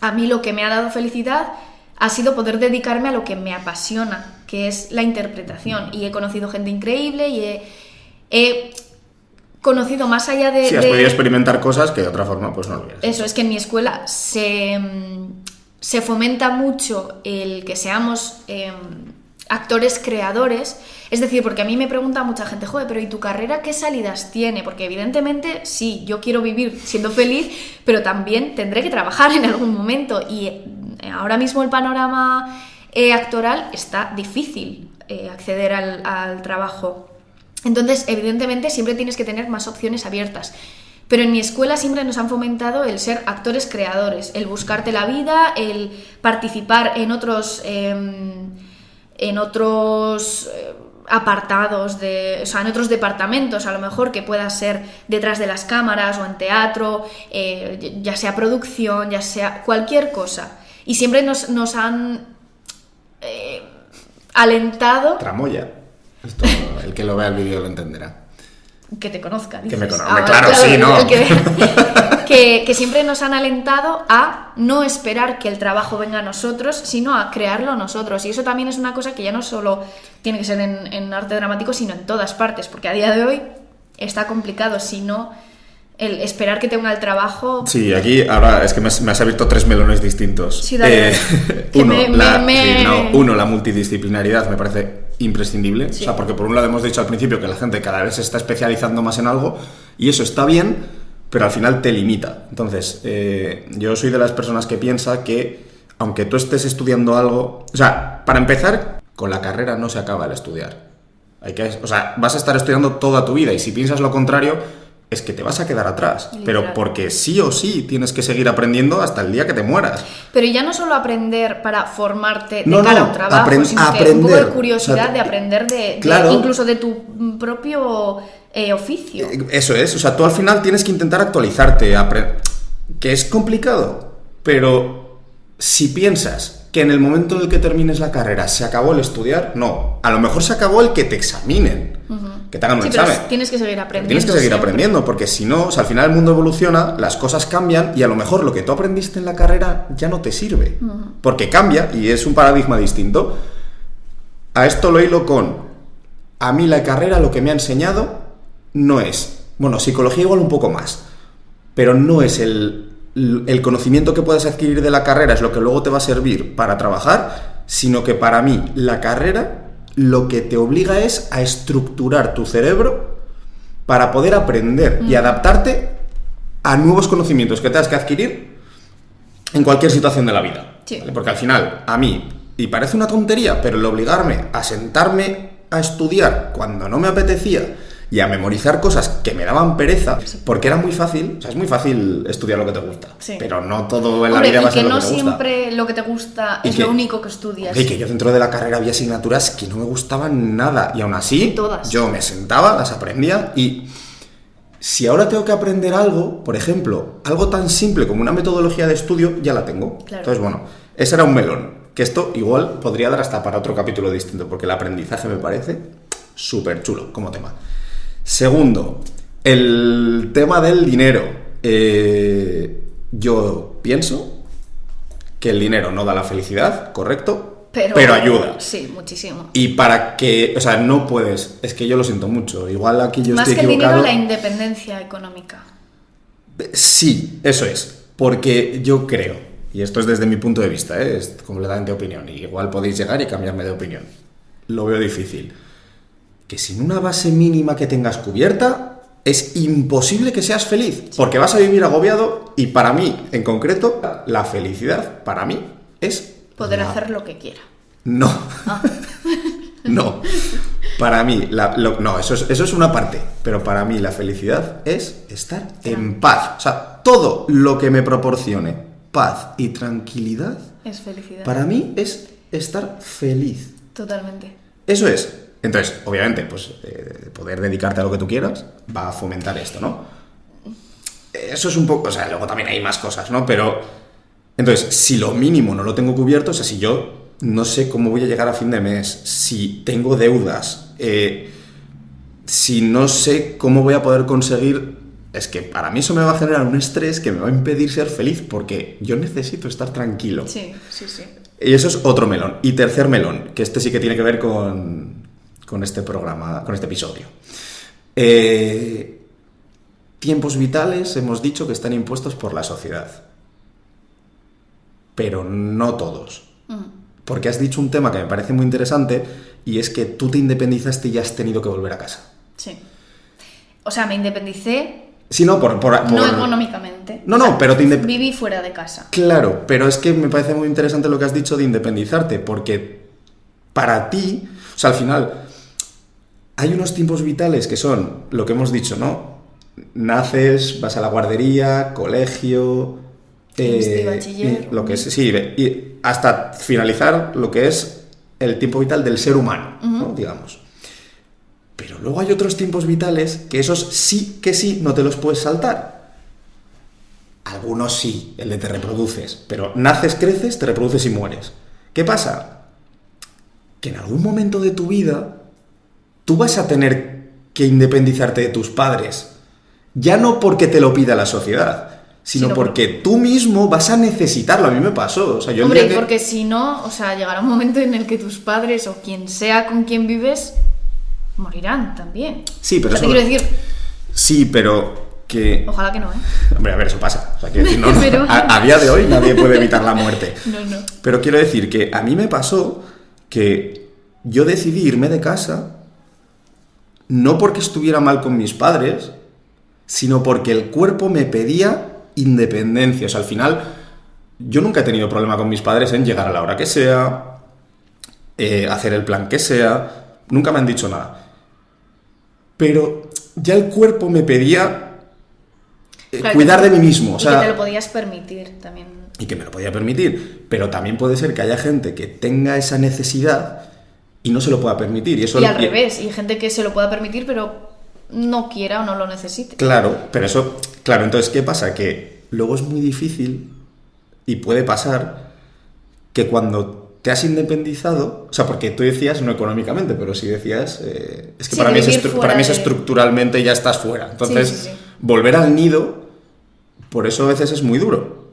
a mí lo que me ha dado felicidad ha sido poder dedicarme a lo que me apasiona, que es la interpretación. Y he conocido gente increíble y he conocido más allá de... Sí, has podido experimentar cosas que de otra forma pues no lo hubieras. Eso, es que en mi escuela se fomenta mucho el que seamos actores creadores. Es decir, porque a mí me pregunta mucha gente, joder, pero ¿y tu carrera qué salidas tiene? Porque evidentemente, sí, yo quiero vivir siendo feliz, pero también tendré que trabajar en algún momento. Y ahora mismo el panorama actoral está difícil acceder al trabajo. Entonces, evidentemente, siempre tienes que tener más opciones abiertas. Pero en mi escuela siempre nos han fomentado el ser actores creadores, el buscarte la vida, el participar en otros apartados, o sea, en otros departamentos, a lo mejor, que pueda ser detrás de las cámaras o en teatro, ya sea producción, ya sea cualquier cosa. Y siempre nos han alentado... Tramoya. Esto, el que lo vea el vídeo lo entenderá. Que te conozca, dices. Que me conozca, claro, sí, ¿no? Que siempre nos han alentado a no esperar que el trabajo venga a nosotros, sino a crearlo nosotros. Y eso también es una cosa que ya no solo tiene que ser en arte dramático, sino en todas partes, porque a día de hoy está complicado, sino el esperar que te venga el trabajo... Sí, aquí ahora es que me has abierto 3 melones distintos. Sí, dale. Uno, la multidisciplinaridad me parece imprescindible, sí. O sea, porque por un lado hemos dicho al principio que la gente cada vez se está especializando más en algo y eso está bien, pero al final te limita. Entonces, yo soy de las personas que piensa que aunque tú estés estudiando algo, o sea, para empezar, con la carrera no se acaba el estudiar. O sea, vas a estar estudiando toda tu vida y si piensas lo contrario, es que te vas a quedar atrás. Literal. Pero porque sí o sí tienes que seguir aprendiendo hasta el día que te mueras. Pero ya no solo aprender para formarte de No, cara no, a un trabajo, sino que aprender. un poco de curiosidad, O sea, de aprender claro. incluso de tu propio oficio. Eso es, o sea, tú al final tienes que intentar actualizarte, que es complicado, pero si piensas que en el momento en el que termines la carrera se acabó el estudiar, no, a lo mejor se acabó el que te examinen, que te hagan un examen. Pero tienes que seguir aprendiendo. Tienes que seguir siempre. aprendiendo, porque si no, o sea, al final el mundo evoluciona, las cosas cambian y a lo mejor lo que tú aprendiste en la carrera ya no te sirve, porque cambia y es un paradigma distinto. A esto lo hilo con, a mí la carrera lo que me ha enseñado no es, bueno, psicología igual un poco más, pero no es el conocimiento que puedes adquirir de la carrera es lo que luego te va a servir para trabajar, sino que para mí la carrera lo que te obliga es a estructurar tu cerebro para poder aprender y adaptarte a nuevos conocimientos que tengas que adquirir en cualquier situación de la vida. Sí. ¿Vale? Porque al final, a mí, y parece una tontería, pero el obligarme a sentarme a estudiar cuando no me apetecía y a memorizar cosas que me daban pereza, porque era muy fácil, o sea, es muy fácil estudiar lo que te gusta, sí. Pero no todo en la vida va a ser lo que te gusta. Y que no siempre lo que te gusta es lo único que estudias. Y que yo dentro de la carrera había asignaturas que no me gustaban nada, y aún así, todas. Yo me sentaba, las aprendía, y si ahora tengo que aprender algo, por ejemplo, algo tan simple como una metodología de estudio, ya la tengo. Claro. Entonces, bueno, ese era un melón, que esto igual podría dar hasta para otro capítulo distinto, porque el aprendizaje me parece súper chulo como tema. Segundo, el tema del dinero. Yo pienso que el dinero no da la felicidad, correcto, pero ayuda. Sí, muchísimo. Y para que, o sea, no puedes, es que yo lo siento mucho, igual aquí yo más estoy que equivocado. El dinero, la independencia económica. Sí, eso es, porque yo creo, y esto es desde mi punto de vista, es completamente opinión, y igual podéis llegar y cambiarme de opinión. Lo veo difícil. Que sin una base mínima que tengas cubierta, es imposible que seas feliz, porque vas a vivir agobiado y para mí, en concreto, la felicidad, para mí, es... Poder hacer lo que quiera. No. No. Para mí, no, eso es una parte, pero para mí la felicidad es estar en paz. O sea, todo lo que me proporcione paz y tranquilidad, es felicidad. Para mí es estar feliz. Totalmente. Eso es. Entonces, obviamente, pues poder dedicarte a lo que tú quieras va a fomentar esto, ¿no? Eso es un poco, o sea, luego también hay más cosas, ¿no? Pero, entonces, si lo mínimo no lo tengo cubierto, o sea, si yo no sé cómo voy a llegar a fin de mes, si tengo deudas, si no sé cómo voy a poder conseguir, es que para mí eso me va a generar un estrés que me va a impedir ser feliz, porque yo necesito estar tranquilo. Sí, sí, sí. Y eso es otro melón. Y tercer melón, que este sí que tiene que ver con este programa, con este episodio. Tiempos vitales hemos dicho que están impuestos por la sociedad. Pero no todos. Porque has dicho un tema que me parece muy interesante y es que tú te independizaste y has tenido que volver a casa. Sí. O sea, me independicé... Sí, no, por no económicamente. No, no, pero viví fuera de casa. Claro, pero es que me parece muy interesante lo que has dicho de independizarte, porque para ti, o sea, al final, hay unos tiempos vitales que son lo que hemos dicho, ¿no? Naces, vas a la guardería, colegio, bachiller, lo que es, sí, y hasta finalizar lo que es el tiempo vital del ser humano, ¿no? Digamos. Pero luego hay otros tiempos vitales que esos sí que sí no te los puedes saltar. Algunos sí, el de te reproduces, pero naces, creces, te reproduces y mueres. ¿Qué pasa? Que en algún momento de tu vida tú vas a tener que independizarte de tus padres. Ya no porque te lo pida la sociedad, sino porque tú mismo vas a necesitarlo. A mí me pasó. O sea, yo hombre, porque si no, o sea, llegará un momento en el que tus padres o quien sea con quien vives morirán también. Sí, pero o sea, te quiero decir... Sí, pero que... Ojalá que no, ¿eh? Hombre, a ver, eso pasa. O sea, quiero decir, no, pero... a día de hoy nadie puede evitar la muerte. No. Pero quiero decir que a mí me pasó que yo decidí irme de casa no porque estuviera mal con mis padres, sino porque el cuerpo me pedía independencia. O sea, al final, yo nunca he tenido problema con mis padres en llegar a la hora que sea, hacer el plan que sea. Nunca me han dicho nada. Pero ya el cuerpo me pedía cuidar de mí mismo. O sea, que te lo podías permitir también. Y que me lo podía permitir. Pero también puede ser que haya gente que tenga esa necesidad y no se lo pueda permitir. Y al revés, y gente que se lo pueda permitir, pero no quiera o no lo necesite. Claro, pero eso... Claro, entonces, ¿qué pasa? Que luego es muy difícil y puede pasar que cuando te has independizado, o sea, porque tú decías no económicamente, pero sí decías, es que sí, para mí es estructuralmente ya estás fuera. Entonces, sí. Volver al nido, por eso a veces es muy duro.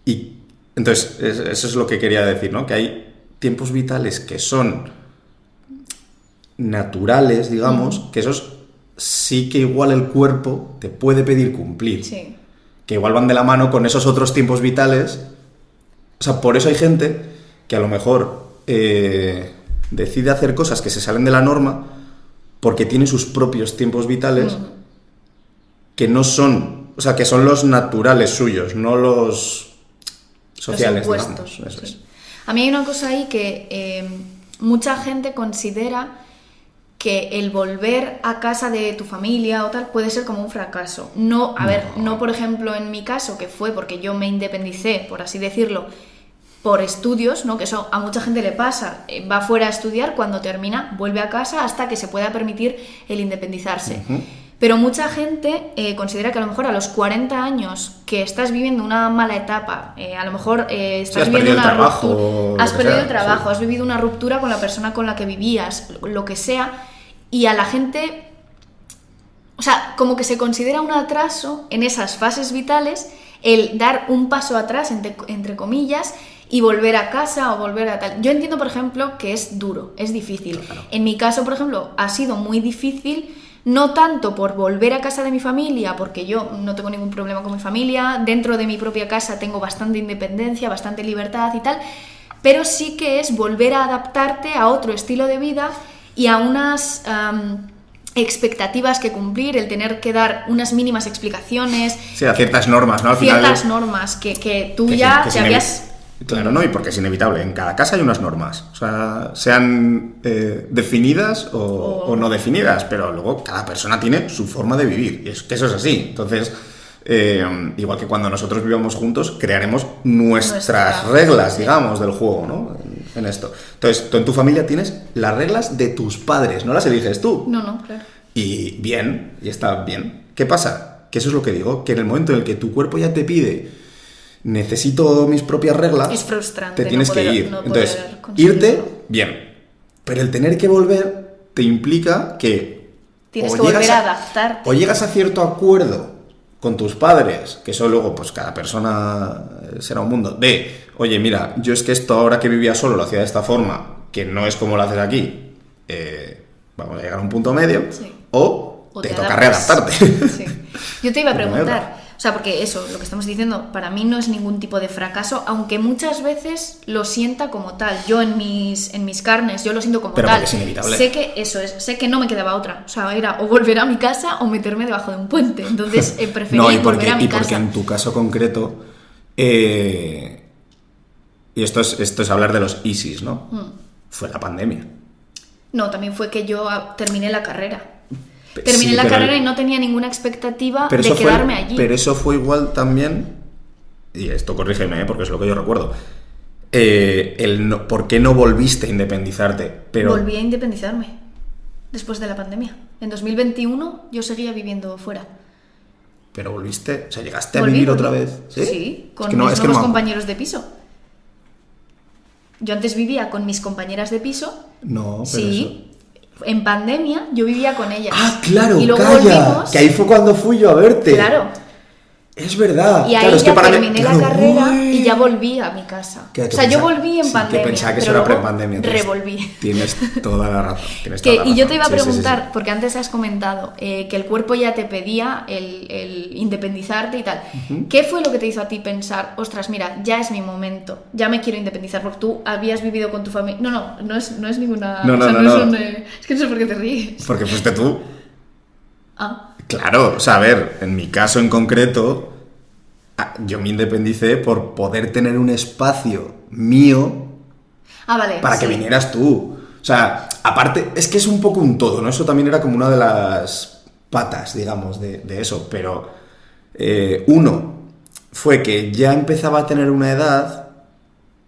Y entonces, eso es lo que quería decir, ¿no? Que hay tiempos vitales que son naturales, digamos, que esos sí que igual el cuerpo te puede pedir cumplir. Sí. Que igual van de la mano con esos otros tiempos vitales. O sea, por eso hay gente que a lo mejor decide hacer cosas que se salen de la norma porque tiene sus propios tiempos vitales que no son, o sea, que son los naturales suyos, no los sociales, los impuestos, digamos. Eso sí. es. A mí hay una cosa ahí que mucha gente considera que el volver a casa de tu familia o tal puede ser como un fracaso. No, no por ejemplo en mi caso, que fue porque yo me independicé, por así decirlo, por estudios, ¿no? Que eso a mucha gente le pasa. Va fuera a estudiar, cuando termina, vuelve a casa hasta que se pueda permitir el independizarse. Pero mucha gente considera que a lo mejor a los 40 años que estás viviendo una mala etapa, a lo mejor estás viviendo una ruptura, has perdido el trabajo, has vivido una ruptura con la persona con la que vivías, lo que sea, y a la gente, o sea, como que se considera un atraso en esas fases vitales el dar un paso atrás, entre comillas, y volver a casa o volver a tal. Yo entiendo, por ejemplo, que es duro, es difícil. Claro. En mi caso, por ejemplo, ha sido muy difícil, no tanto por volver a casa de mi familia, porque yo no tengo ningún problema con mi familia, dentro de mi propia casa tengo bastante independencia, bastante libertad y tal, pero sí que es volver a adaptarte a otro estilo de vida y a unas expectativas que cumplir, el tener que dar unas mínimas explicaciones. Sí, a ciertas normas, ¿no? Al ciertas final, normas que tú ya te habías... Claro, ¿no? Y porque es inevitable. En cada casa hay unas normas. O sea, sean definidas o no definidas, pero luego cada persona tiene su forma de vivir. Y es que eso es así. Entonces, igual que cuando nosotros vivamos juntos, crearemos nuestras reglas, digamos, del juego, ¿no? En esto. Entonces, tú en tu familia tienes las reglas de tus padres, no las eliges tú. No, claro. Y bien, y está bien. ¿Qué pasa? Que eso es lo que digo, que en el momento en el que tu cuerpo ya te pide necesito mis propias reglas, es frustrante, te tienes que ir. No entonces, irte, bien. Pero el tener que volver te implica que tienes que volver a adaptarte. O llegas a cierto acuerdo con tus padres, que eso luego pues cada persona será un mundo, oye, mira, yo es que esto ahora que vivía solo lo hacía de esta forma, que no es como lo haces aquí, vamos a llegar a un punto medio, sí. o te toca readaptarte. Sí. Yo te iba a preguntar, o sea, porque eso, lo que estamos diciendo, para mí no es ningún tipo de fracaso, aunque muchas veces lo sienta como tal. Yo en mis carnes, yo lo siento como pero tal. Es inevitable. Sé que no me quedaba otra. O sea, era o volver a mi casa o meterme debajo de un puente. Entonces preferí volver a mi casa. Y porque en tu caso concreto, y esto es hablar de los ISIS, ¿no? Fue la pandemia. No, también fue que yo terminé la carrera. Terminé la carrera y no tenía ninguna expectativa de quedarme allí. Pero eso fue igual también, y esto corrígeme, porque es lo que yo recuerdo, ¿por qué no volviste a independizarte? Volví a independizarme después de la pandemia. En 2021 yo seguía viviendo fuera. ¿Pero volviste? O sea, ¿llegaste a vivir otra vez? Sí, con mis nuevos compañeros de piso. Yo antes vivía con mis compañeras de piso. No, pero sí. En pandemia yo vivía con ellas. Ah, claro, y luego calla, volvimos. que ahí fue cuando fui yo a verte. Claro. Es verdad. Y ahí claro, ya que terminé la carrera y ya volví a mi casa. O sea, yo volví en pandemia. Que pensaba que eso era pre-pandemia. Revolví. Tienes toda la razón. Y yo te iba a preguntar, porque antes has comentado que el cuerpo ya te pedía el independizarte y tal. ¿Qué fue lo que te hizo a ti pensar, ostras, mira, ya es mi momento, ya me quiero independizar? Porque tú habías vivido con tu familia. No es ninguna. No. Es que no sé por qué te ríes. Porque fuiste tú. Ah. Claro, o sea, a ver, en mi caso en concreto, yo me independicé por poder tener un espacio mío vale, para que vinieras tú. O sea, aparte, es que es un poco un todo, ¿no? Eso también era como una de las patas, digamos, de eso. Pero uno fue que ya empezaba a tener una edad.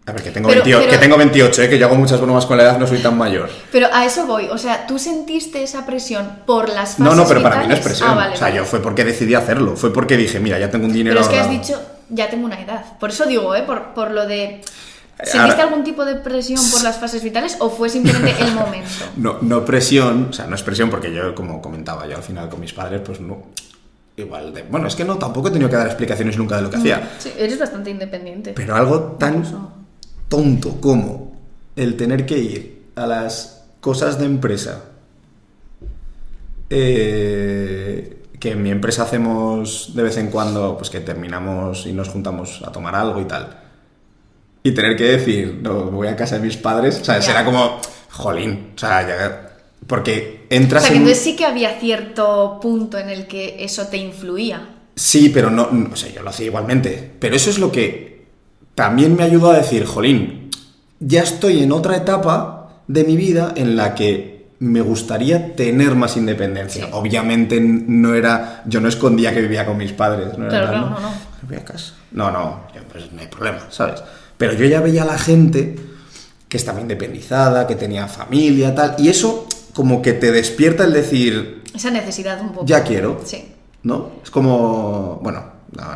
A ver, que tengo 28, que yo hago muchas bromas con la edad, no soy tan mayor. Pero a eso voy, o sea, ¿tú sentiste esa presión por las fases No, pero vitales? para mí no es presión. Vale, o sea, yo fue porque decidí hacerlo, fue porque dije, mira, ya tengo un dinero Pero es que has ahorrado. dicho, ya tengo una edad. Por eso digo, por lo de... ¿Sentiste algún tipo de presión por las fases vitales o fue simplemente el momento? No presión, o sea, no es presión porque yo, como comentaba yo al final con mis padres, pues no... Igual de... Bueno, es que no, tampoco he tenido que dar explicaciones nunca de lo que hacía. Sí, eres bastante independiente. Pero algo tan tonto como el tener que ir a las cosas de empresa, que en mi empresa hacemos de vez en cuando, pues que terminamos y nos juntamos a tomar algo y tal, y tener que decir, no, me voy a casa de mis padres, o sea, será como, jolín, o sea, ya, porque entras o sea, que entonces sí que había cierto punto en el que eso te influía. Sí, pero no, o sea, yo lo hacía igualmente, pero eso es lo que también me ayudó a decir, jolín, ya estoy en otra etapa de mi vida en la que me gustaría tener más independencia. Sí. Obviamente yo no escondía que vivía con mis padres. No era claro, no. Me voy a casa. No, pues no hay problema, ¿sabes? Pero yo ya veía a la gente que estaba independizada, que tenía familia, tal, y eso como que te despierta el decir... Esa necesidad un poco. Ya quiero. Sí. ¿No? Es como... Bueno,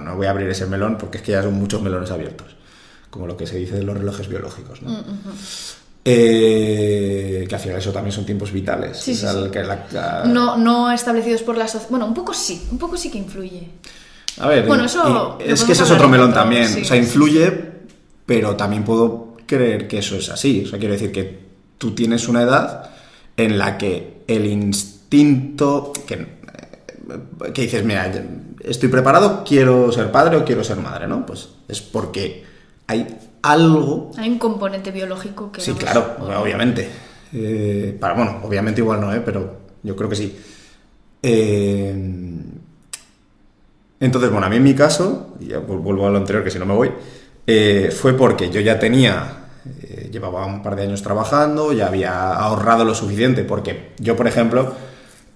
no voy a abrir ese melón porque es que ya son muchos melones abiertos. Como lo que se dice de los relojes biológicos, ¿no? Que al final eso también son tiempos vitales. Sí. Que no establecidos por la sociedad. Bueno, un poco sí que influye. A ver, bueno, eso es que ese es otro melón también. Sí, o sea, influye, pero también puedo creer que eso es así. O sea, quiero decir que tú tienes una edad en la que el instinto que dices, mira, estoy preparado, quiero ser padre o quiero ser madre, ¿no? Pues es porque hay algo... Hay un componente biológico que... Sí, claro, obviamente. Bueno, obviamente igual no, pero yo creo que sí. Entonces, bueno, a mí en mi caso, y ya vuelvo a lo anterior que si no me voy, fue porque yo ya llevaba un par de años trabajando, ya había ahorrado lo suficiente, porque yo, por ejemplo,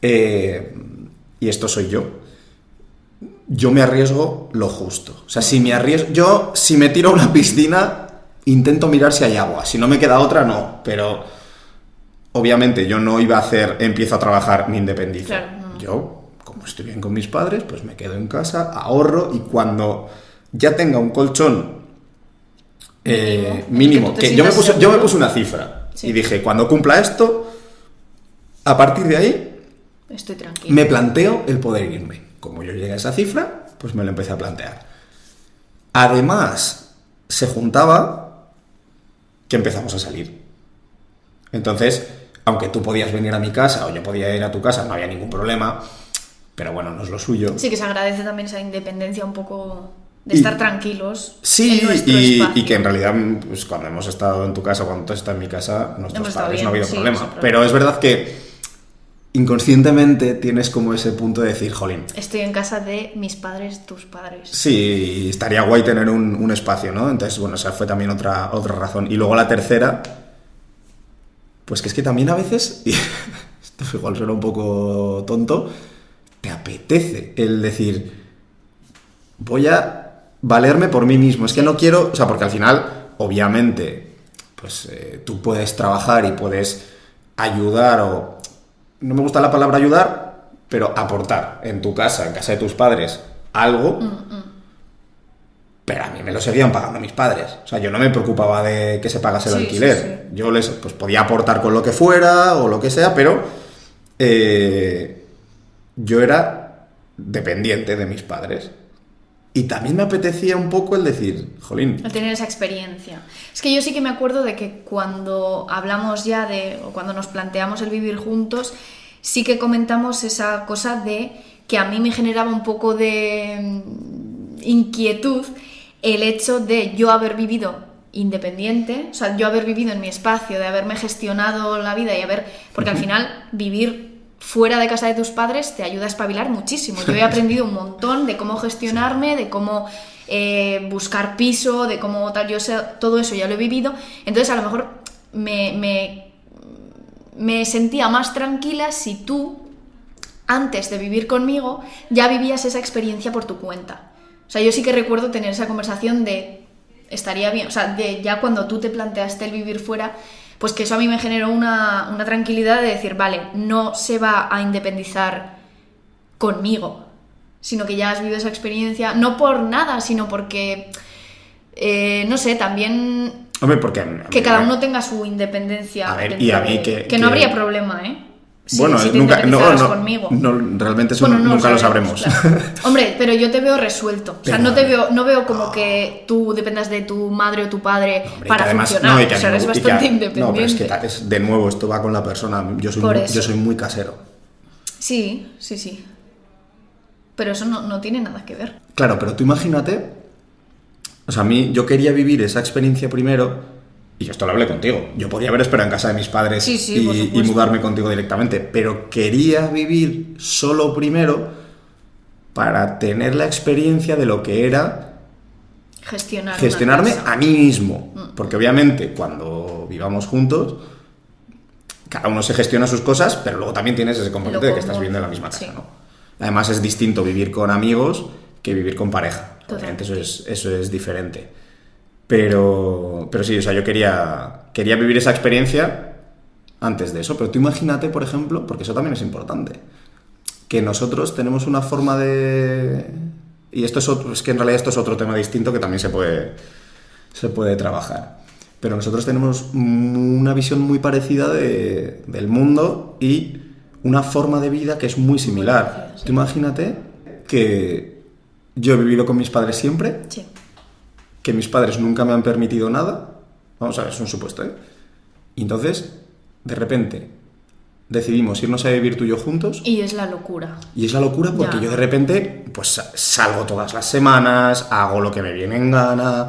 y esto soy yo me arriesgo lo justo. O sea, si me tiro a una piscina, intento mirar si hay agua. Si no me queda otra, no. Pero, obviamente, yo no iba a empiezo a trabajar, me independizo. Claro, no. Yo, como estoy bien con mis padres, pues me quedo en casa, ahorro, y cuando ya tenga un colchón mínimo que yo me puse una cifra. Sí. Y dije, cuando cumpla esto, a partir de ahí, estoy tranquilo. me planteo el poder irme. Como yo llegue a esa cifra, pues me lo empecé a plantear. Además, se juntaba que empezamos a salir. Entonces, aunque tú podías venir a mi casa o yo podía ir a tu casa, no había ningún problema, pero bueno, no es lo suyo. Sí, que se agradece también esa independencia un poco de estar tranquilos. Sí, en nuestro espacio. y que en realidad, pues cuando hemos estado en tu casa, cuando tú has estado en mi casa, nuestros padres bien, no ha habido sí, problema. Pero es verdad que inconscientemente tienes como ese punto de decir, jolín. Estoy en casa de mis padres, tus padres. Sí, estaría guay tener un espacio, ¿no? Entonces, bueno, esa fue también otra razón. Y luego la tercera, pues que es que también a veces, y esto igual suena un poco tonto, te apetece el decir, voy a valerme por mí mismo. Es que no quiero, o sea, porque al final, obviamente, pues tú puedes trabajar y puedes ayudar o... No me gusta la palabra ayudar, pero aportar en tu casa, en casa de tus padres, algo, pero a mí me lo seguían pagando mis padres. O sea, yo no me preocupaba de que se pagase el alquiler. Sí. Yo les pues, podía aportar con lo que fuera o lo que sea, pero yo era dependiente de mis padres. Y también me apetecía un poco el decir, jolín. El tener esa experiencia. Es que yo sí que me acuerdo de que cuando hablamos ya o cuando nos planteamos el vivir juntos, sí que comentamos esa cosa de que a mí me generaba un poco de inquietud el hecho de yo haber vivido independiente, o sea, yo haber vivido en mi espacio, de haberme gestionado la vida y porque al final vivir fuera de casa de tus padres te ayuda a espabilar muchísimo. Yo he aprendido un montón de cómo gestionarme, de cómo buscar piso, de cómo tal, todo eso ya lo he vivido. Entonces a lo mejor me sentía más tranquila si tú, antes de vivir conmigo, ya vivías esa experiencia por tu cuenta. O sea, yo sí que recuerdo tener esa conversación de estaría bien, o sea, de ya cuando tú te planteaste el vivir fuera, pues que eso a mí me generó una tranquilidad de decir, vale, no se va a independizar conmigo, sino que ya has vivido esa experiencia, no por nada, sino porque, no sé, también... Hombre, porque... Que cada uno tenga su independencia. A ver, y a mí que no habría problema, ¿eh? Bueno, si te nunca, conmigo. Realmente eso nunca lo sabremos. Claro. Hombre, pero yo te veo resuelto. O sea, no veo como que tú dependas de tu madre o tu padre para además, funcionar. O sea, eres bastante independiente. No, pero es que de nuevo, esto va con la persona. Yo soy muy casero. Sí. Pero eso no tiene nada que ver. Claro, pero tú imagínate. O sea, yo quería vivir esa experiencia primero. Y esto lo hablé contigo. Yo podría haber esperado en casa de mis padres y mudarme contigo directamente, pero quería vivir solo primero para tener la experiencia de lo que era gestionarme a mí mismo. Porque obviamente cuando vivamos juntos, cada uno se gestiona sus cosas, pero luego también tienes ese componente de que estás viviendo en la misma casa, ¿no? Además es distinto vivir con amigos que vivir con pareja. Obviamente eso es diferente. Pero sí, o sea, yo quería vivir esa experiencia antes de eso. Pero tú imagínate, por ejemplo, porque eso también es importante, que nosotros tenemos una forma de... Y esto es que en realidad esto es otro tema distinto que también se puede trabajar. Pero nosotros tenemos una visión muy parecida del mundo y una forma de vida que es muy similar. Muy parecida, sí. Tú imagínate que yo he vivido con mis padres siempre. Sí. Que mis padres nunca me han permitido nada, vamos a ver, es un supuesto, ¿eh? Y entonces, de repente, decidimos irnos a vivir tú y yo juntos. Y es la locura. Y es la locura porque yo de repente, pues salgo todas las semanas, hago lo que me viene en gana,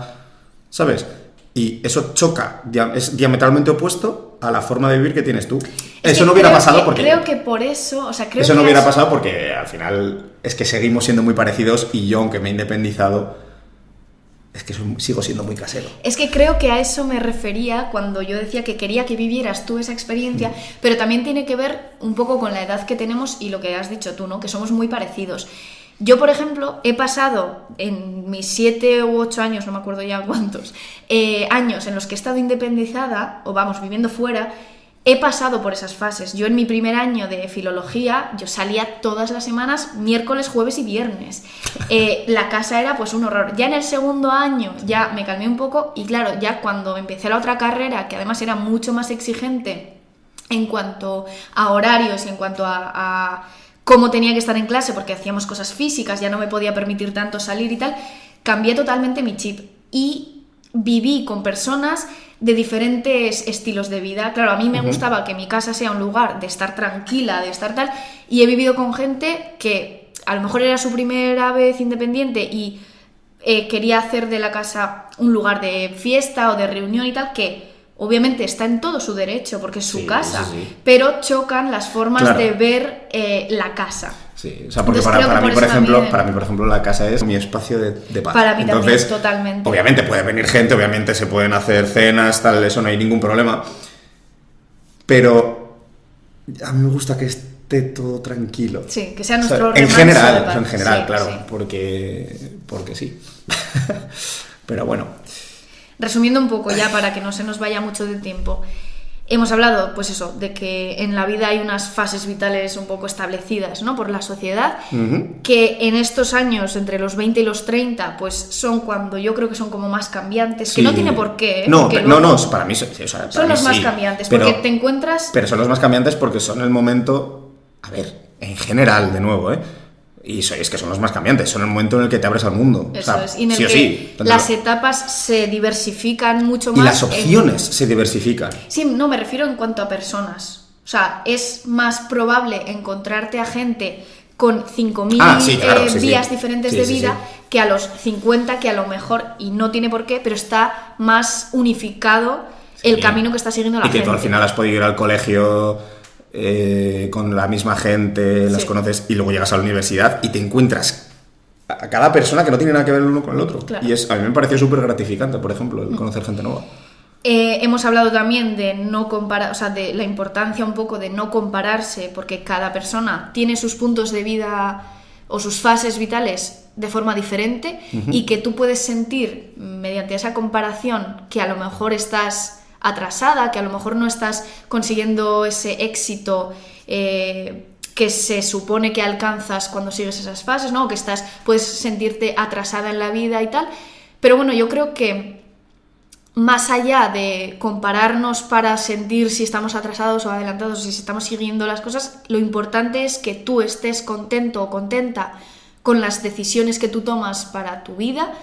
¿sabes? Y eso choca, es diametralmente opuesto a la forma de vivir que tienes tú. Eso no hubiera pasado porque... Creo que por eso, o sea, creo eso que no hubiera pasado porque al final es que seguimos siendo muy parecidos y yo, aunque me he independizado... Es que sigo siendo muy casero. Es que creo que a eso me refería cuando yo decía que quería que vivieras tú esa experiencia, pero también tiene que ver un poco con la edad que tenemos y lo que has dicho tú, ¿no? Que somos muy parecidos. Yo, por ejemplo, he pasado en mis 7 u 8 años, no me acuerdo ya cuántos, años en los que he estado independizada, o vamos, viviendo fuera, he pasado por esas fases. Yo en mi primer año de filología, yo salía todas las semanas, miércoles, jueves y viernes. La casa era pues un horror. Ya en el segundo año ya me calmé un poco y claro, ya cuando empecé la otra carrera, que además era mucho más exigente en cuanto a horarios y en cuanto a cómo tenía que estar en clase porque hacíamos cosas físicas, ya no me podía permitir tanto salir y tal, cambié totalmente mi chip y viví con personas de diferentes estilos de vida. Claro, a mí me gustaba que mi casa sea un lugar de estar tranquila, de estar tal, y he vivido con gente que a lo mejor era su primera vez independiente y quería hacer de la casa un lugar de fiesta o de reunión y tal, que obviamente está en todo su derecho porque es su casa, pero chocan las formas de ver la casa. Sí, o sea, porque para mí, por ejemplo, la casa es mi espacio de paz. Para mí Entonces, también, totalmente. Obviamente puede venir gente, obviamente se pueden hacer cenas, tal, eso no hay ningún problema. Pero a mí me gusta que esté todo tranquilo. Sí, que sea nuestro en general, sí, claro, sí. porque sí. Pero bueno. Resumiendo un poco ya para que no se nos vaya mucho de tiempo, hemos hablado, pues eso, de que en la vida hay unas fases vitales un poco establecidas, ¿no? Por la sociedad, que en estos años, entre los 20 y los 30, pues son cuando yo creo que son como más cambiantes, Sí. que no tiene por qué, ¿eh? No, para mí son los más cambiantes, pero, porque te encuentras... Pero son los más cambiantes porque son el momento, a ver, en general, de nuevo, y es que son los más cambiantes, son el momento en el que te abres al mundo. Eso o sea, es, y en el sí o que sí, las etapas se diversifican mucho más. Y las opciones se diversifican. Sí, no, me refiero en cuanto a personas. O sea, es más probable encontrarte a gente con 5.000 vías diferentes de vida que a los 50, que a lo mejor, y no tiene por qué, pero está más unificado el camino que está siguiendo la gente. Y que tú al final has podido ir al colegio... con la misma gente, las conoces y luego llegas a la universidad y te encuentras a cada persona que no tiene nada que ver el uno con el otro. Claro. Y a mí me pareció súper gratificante, por ejemplo, el conocer gente nueva. Hemos hablado también de no comparar, o sea, de la importancia un poco de no compararse, porque cada persona tiene sus puntos de vida o sus fases vitales de forma diferente, y que tú puedes sentir mediante esa comparación que a lo mejor estás atrasada, que a lo mejor no estás consiguiendo ese éxito que se supone que alcanzas cuando sigues esas fases, ¿no? Que puedes sentirte atrasada en la vida y tal. Pero bueno, yo creo que más allá de compararnos para sentir si estamos atrasados o adelantados, si estamos siguiendo las cosas, lo importante es que tú estés contento o contenta con las decisiones que tú tomas para tu vida.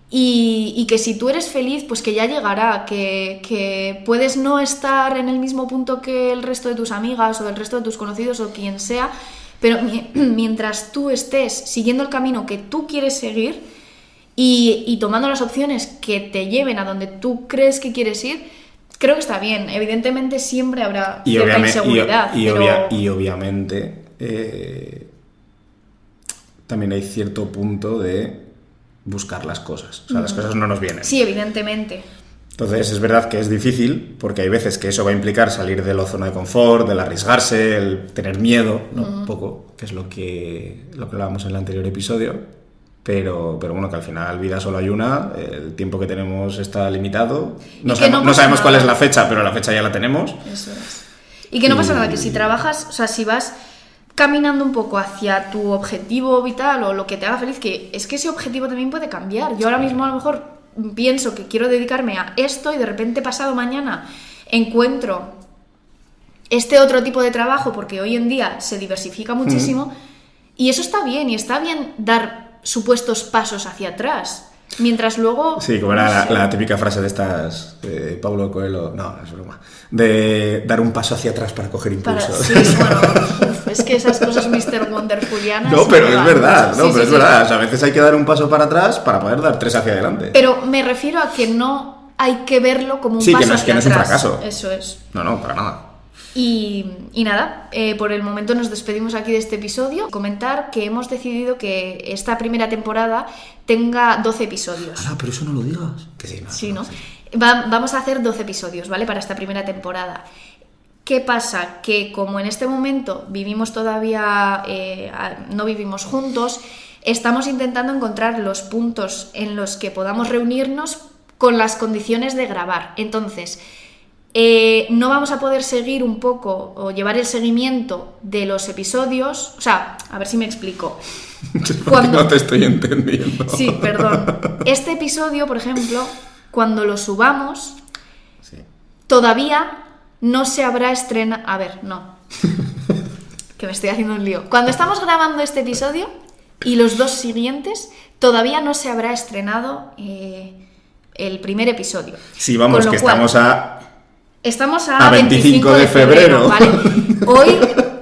Y que si tú eres feliz, pues que ya llegará, que puedes no estar en el mismo punto que el resto de tus amigas o el resto de tus conocidos o quien sea, pero mientras tú estés siguiendo el camino que tú quieres seguir y tomando las opciones que te lleven a donde tú crees que quieres ir, creo que está bien. Evidentemente siempre habrá cierta inseguridad. Y obviamente también hay cierto punto de buscar las cosas. O sea, las cosas no nos vienen. Sí, evidentemente. Entonces, es verdad que es difícil, porque hay veces que eso va a implicar salir de la zona de confort, del arriesgarse, el tener miedo, ¿no? Un poco, que es lo que hablábamos en el anterior episodio. Pero bueno, que al final vida solo hay una, el tiempo que tenemos está limitado. No sabemos cuál es la fecha, pero la fecha ya la tenemos. Eso es. Y que no pasa nada, que si trabajas, o sea, si vas caminando un poco hacia tu objetivo vital o lo que te haga feliz, que es que ese objetivo también puede cambiar. Yo ahora mismo a lo mejor pienso que quiero dedicarme a esto y de repente pasado mañana encuentro este otro tipo de trabajo, porque hoy en día se diversifica muchísimo, y eso está bien, y está bien dar supuestos pasos hacia atrás. Mientras luego... Sí, como era la típica frase de estas, de Paulo Coelho, no, es broma, de dar un paso hacia atrás para coger impulso. Sí, bueno, es que esas cosas Mr. Wonderfulianas... No, pero es verdad, es verdad. O sea, a veces hay que dar un paso para atrás para poder dar 3 hacia adelante. Pero me refiero a que no hay que verlo como un paso hacia atrás. Sí, que no es un fracaso. Eso es. No, para nada. Y nada, por el momento nos despedimos aquí de este episodio. Comentar que hemos decidido que esta primera temporada tenga 12 episodios. Ah, pero eso no lo digas. Que sí, sí, ¿no? Vamos a hacer 12 episodios, ¿vale? Para esta primera temporada. ¿Qué pasa? Que como en este momento vivimos todavía, no vivimos juntos, estamos intentando encontrar los puntos en los que podamos reunirnos con las condiciones de grabar. Entonces... no vamos a poder seguir un poco o llevar el seguimiento de los episodios, o sea, a ver si me explico. No te estoy entendiendo. Sí, perdón. Este episodio, por ejemplo, cuando lo subamos, todavía no se habrá estrenado... A ver, no. que me estoy haciendo un lío. Cuando estamos grabando este episodio y los 2 siguientes, todavía no se habrá estrenado el primer episodio. Sí, vamos, que estamos a 25 de febrero, ¿vale? Hoy,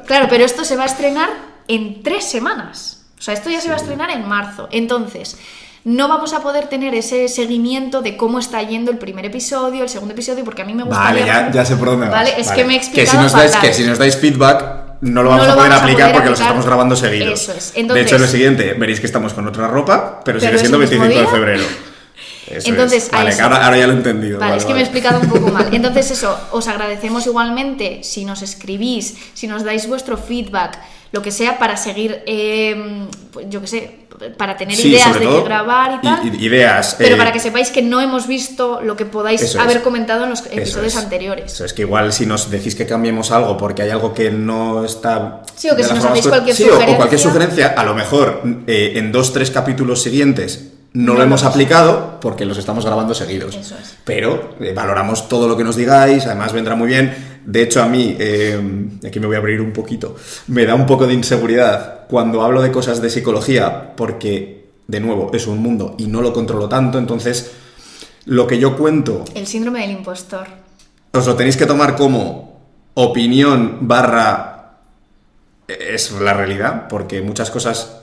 claro, pero esto se va a estrenar en 3 semanas. O sea, esto ya se va a estrenar en marzo. Entonces, no vamos a poder tener ese seguimiento de cómo está yendo el primer episodio, el segundo episodio, porque a mí me gustaría... Vale, ya sé por dónde vas. ¿Vale? Es vale. que me he explicado que si nos dais feedback, no lo vamos a poder aplicar porque los estamos grabando seguidos. Eso es. Entonces, de hecho, en el siguiente veréis que estamos con otra ropa, pero sigue siendo 25 de febrero. Eso entonces, es. Vale, ahora ya lo he entendido. Vale, es que me he explicado un poco mal. Entonces eso, os agradecemos igualmente si nos escribís, si nos dais vuestro feedback, lo que sea, para seguir, pues yo qué sé, para tener ideas de qué grabar y tal. Ideas. Pero para que sepáis que no hemos visto lo que podáis haber comentado en los episodios anteriores. Eso es, que igual si nos decís que cambiemos algo porque hay algo que no está... Sí, o que si nos hacéis cualquier sugerencia. O cualquier sugerencia, a lo mejor en 2-3 capítulos siguientes no lo hemos aplicado porque los estamos grabando seguidos. Eso es. Pero valoramos todo lo que nos digáis, además vendrá muy bien. De hecho, a mí, aquí me voy a abrir un poquito, me da un poco de inseguridad cuando hablo de cosas de psicología porque, de nuevo, es un mundo y no lo controlo tanto, entonces lo que yo cuento... El síndrome del impostor. Os lo tenéis que tomar como opinión / es la realidad, porque muchas cosas...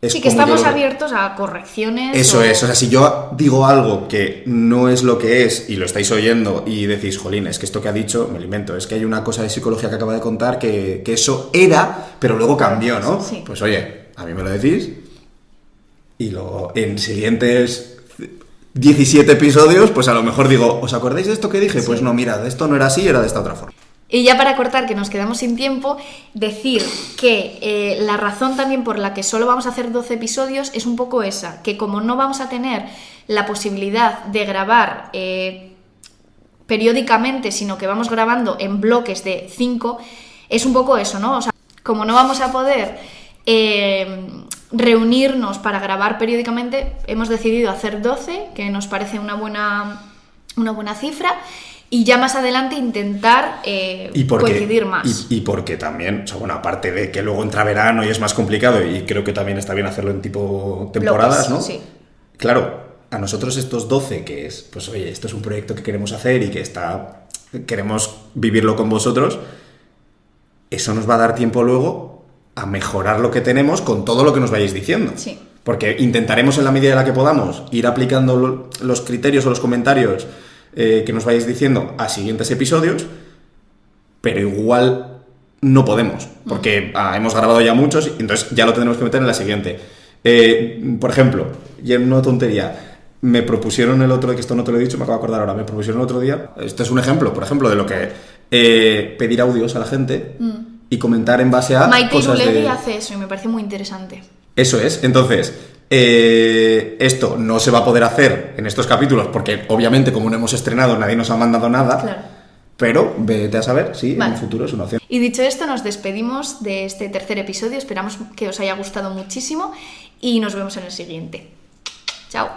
Sí, que estamos abiertos a correcciones. Eso es, o sea, si yo digo algo que no es lo que es y lo estáis oyendo y decís, jolín, es que esto que ha dicho, me lo invento, es que hay una cosa de psicología que acaba de contar que eso era, pero luego cambió, ¿no? Sí. Pues oye, a mí me lo decís y en siguientes 17 episodios, pues a lo mejor digo, ¿os acordáis de esto que dije? Sí. Pues no, mira, esto no era así, era de esta otra forma. Y ya para cortar, que nos quedamos sin tiempo, decir que la razón también por la que solo vamos a hacer 12 episodios es un poco esa, que como no vamos a tener la posibilidad de grabar periódicamente, sino que vamos grabando en bloques de 5, es un poco eso, ¿no? O sea, como no vamos a poder reunirnos para grabar periódicamente, hemos decidido hacer 12, que nos parece una buena cifra. Y ya más adelante intentar coincidir más. Y porque también, o sea, bueno, aparte de que luego entra verano y es más complicado, y creo que también está bien hacerlo en tipo temporadas, ¿no? Sí. Claro, a nosotros estos 12, que es, pues oye, esto es un proyecto que queremos hacer y que queremos vivirlo con vosotros, eso nos va a dar tiempo luego a mejorar lo que tenemos con todo lo que nos vayáis diciendo. Sí. Porque intentaremos en la medida en la que podamos ir aplicando los criterios o los comentarios que nos vayáis diciendo a siguientes episodios, pero igual no podemos, porque hemos grabado ya muchos, entonces ya lo tendremos que meter en la siguiente. Por ejemplo, y en una tontería, me propusieron el otro, que esto no te lo he dicho, me acabo de acordar ahora, me propusieron el otro día, esto es un ejemplo, por ejemplo, de lo que pedir audios a la gente y comentar en base a Maite cosas Irulegui hace eso y me parece muy interesante. Eso es, entonces... esto no se va a poder hacer en estos capítulos porque obviamente como no hemos estrenado nadie nos ha mandado nada, claro. Pero vete a saber si en el futuro es una opción. Y dicho esto, nos despedimos de este tercer episodio, esperamos que os haya gustado muchísimo y nos vemos en el siguiente. Chao.